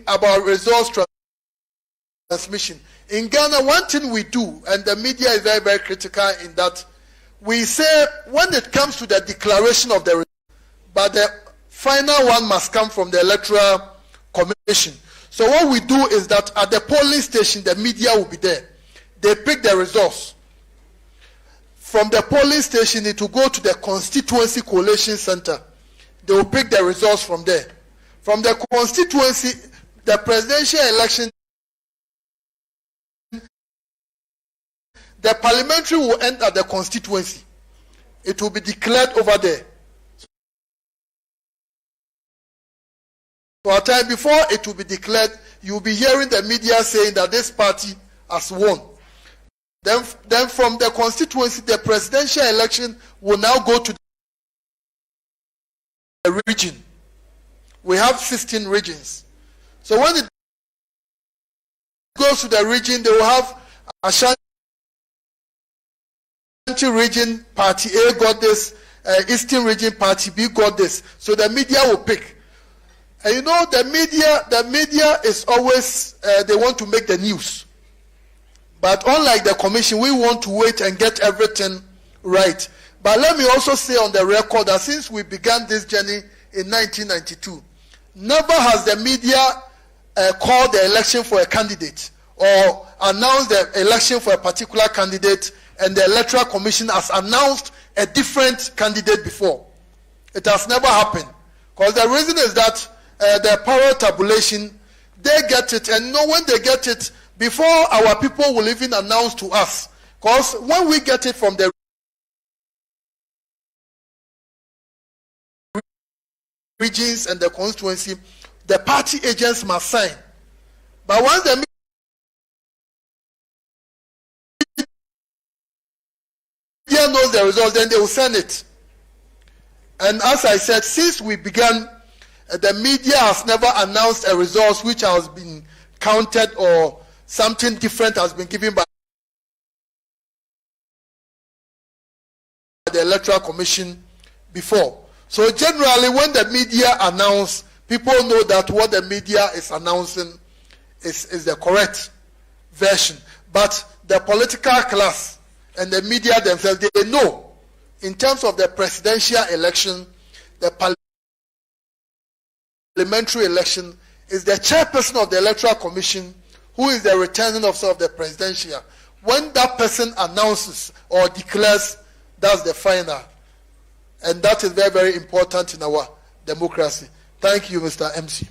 about resource transmission. In Ghana, one thing we do, and the media is very, very critical in that, we say when it comes to the declaration of the result, but the final one must come from the Electoral Commission. So what we do is that at the polling station, the media will be there. They pick the results. From the polling station, it will go to the Constituency Collation Center. They will pick the results from there. From the constituency, the presidential election, the parliamentary will end at the constituency. It will be declared over there. So a time before it will be declared, you will be hearing the media saying that this party has won. Then from the constituency, the presidential election will now go to the region. We have 16 regions. So when it goes to the region, they will have Ashanti region, Party A got this, Eastern region, Party B got this. So the media will pick. And you know, the media is always, they want to make the news. But unlike the commission, we want to wait and get everything right. But let me also say on the record that since we began this journey in 1992, never has the media called the election for a candidate or announced the election for a particular candidate and the Electoral Commission has announced a different candidate before. It has never happened. Because the reason is that the parallel tabulation, they get it, and know when they get it, before our people will even announce to us. Because when we get it from the regions and the constituency, the party agents must sign. But once the media knows the results, then they will send it. And as I said, since we began, the media has never announced a result which has been counted or something different has been given by the Electoral Commission before. So generally, when the media announce, people know that what the media is announcing is the correct version. But the political class and the media themselves, they know, in terms of the presidential election, the parliamentary election, is the chairperson of the Electoral Commission who is the returning officer of the presidential. When that person announces or declares, that's the final. And that is very, very important in our democracy. Thank you, Mr. MC.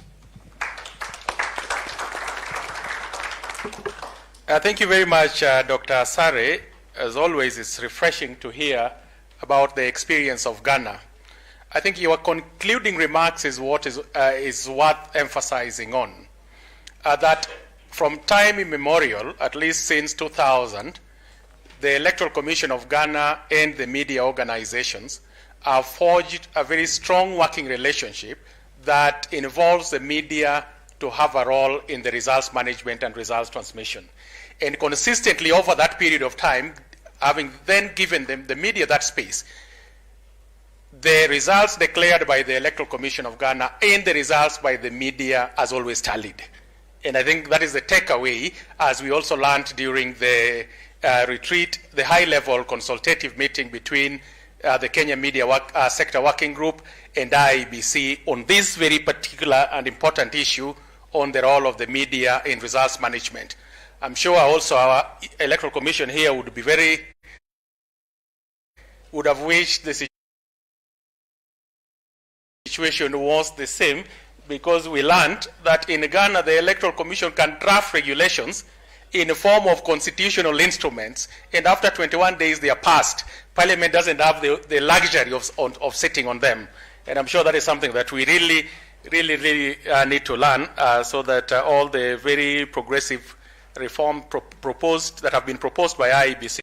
Thank you very much, Dr. Sare. As always, it's refreshing to hear about the experience of Ghana. I think your concluding remarks is what is worth emphasizing on. That from time immemorial, at least since 2000, the Electoral Commission of Ghana and the media organizations have forged a very strong working relationship that involves the media to have a role in the results management and results transmission. And consistently over that period of time, having then given them, the media, that space, the results declared by the Electoral Commission of Ghana and the results by the media has always tallied. And I think that is the takeaway, as we also learned during the retreat, the high-level consultative meeting between the Kenya Media Sector Working Group and IEBC on this very particular and important issue on the role of the media in results management. I'm sure also our Electoral Commission here would have wished the situation was the same, because we learned that in Ghana the Electoral Commission can draft regulations in the form of constitutional instruments, and after 21 days they are passed. Parliament doesn't have the luxury of sitting on them. And I'm sure that is something that we really need to learn, so that all the very progressive reform proposed that have been proposed by IEBC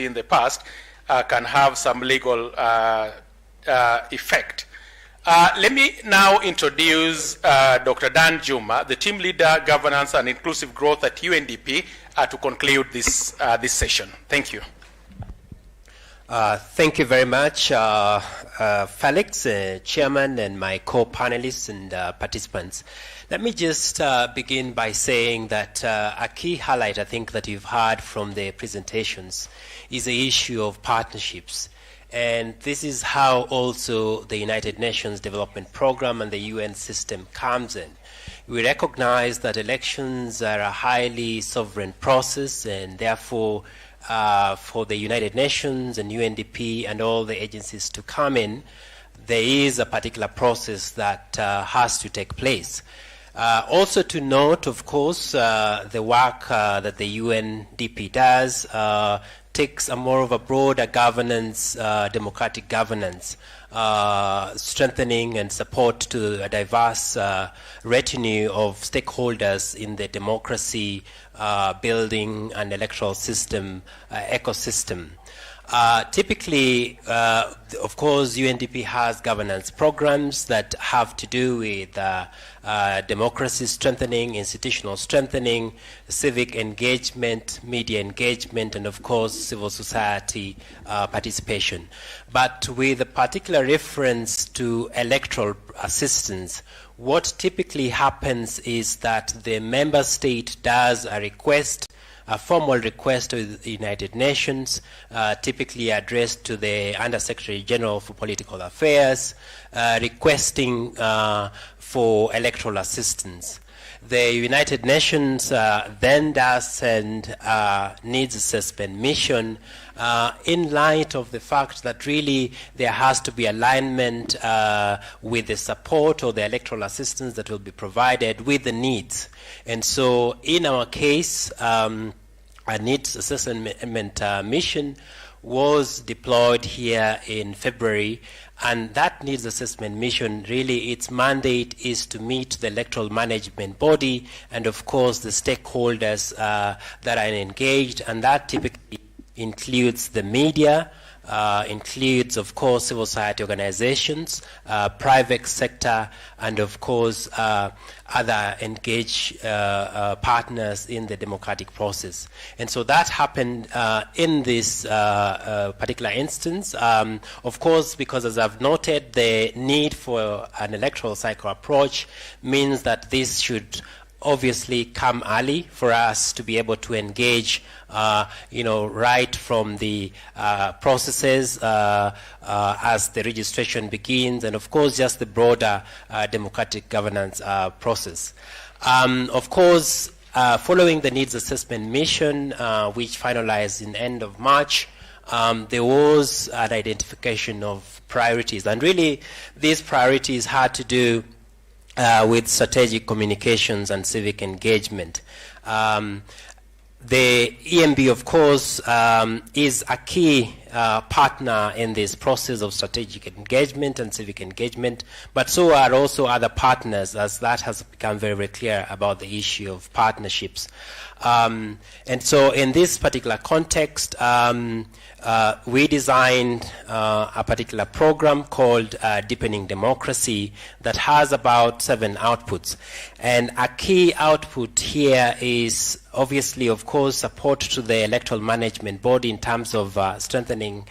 in the past can have some legal effect. Let me now introduce Dr. Dan Juma, the Team Leader, Governance and Inclusive Growth at UNDP, to conclude this session. Thank you. Thank you very much, Felix, Chairman, and my co-panelists and participants. Let me just begin by saying that a key highlight, I think, that you've heard from the presentations is the issue of partnerships. And this is how also the United Nations Development Program and the UN system comes in. We recognize that elections are a highly sovereign process, and therefore for the United Nations and UNDP and all the agencies to come in, there is a particular process that has to take place. Also to note, of course, the work that the UNDP does takes a more of a broader governance, democratic governance, strengthening and support to a diverse retinue of stakeholders in the democracy building and electoral system ecosystem. Typically, of course, UNDP has governance programs that have to do with democracy strengthening, institutional strengthening, civic engagement, media engagement, and of course, civil society participation. But with a particular reference to electoral assistance, what typically happens is that the member state does a request, a formal request to the United Nations, typically addressed to the Under-Secretary General for Political Affairs, requesting for electoral assistance. The United Nations then does send needs assessment mission in light of the fact that really there has to be alignment with the support or the electoral assistance that will be provided with the needs. And so in our case, a needs assessment mission was deployed here in February, and that needs assessment mission, really its mandate is to meet the electoral management body and of course the stakeholders that are engaged, and that typically includes the media, includes of course civil society organizations, private sector, and of course other engaged partners in the democratic process. And so that happened in this particular instance. Of course, because as I've noted, the need for an electoral cycle approach means that this should obviously come early for us to be able to engage, right from the processes as the registration begins, and of course just the broader democratic governance process. Of course, following the needs assessment mission, which finalized in the end of March, there was an identification of priorities, and really these priorities had to do with strategic communications and civic engagement. The EMB, of course, is a key partner in this process of strategic engagement and civic engagement, but so are also other partners, as that has become very, very clear about the issue of partnerships. And so in this particular context, we designed a particular program called Deepening Democracy that has about 7 outputs. And a key output here is obviously, of course, support to the electoral management body in terms of strengthening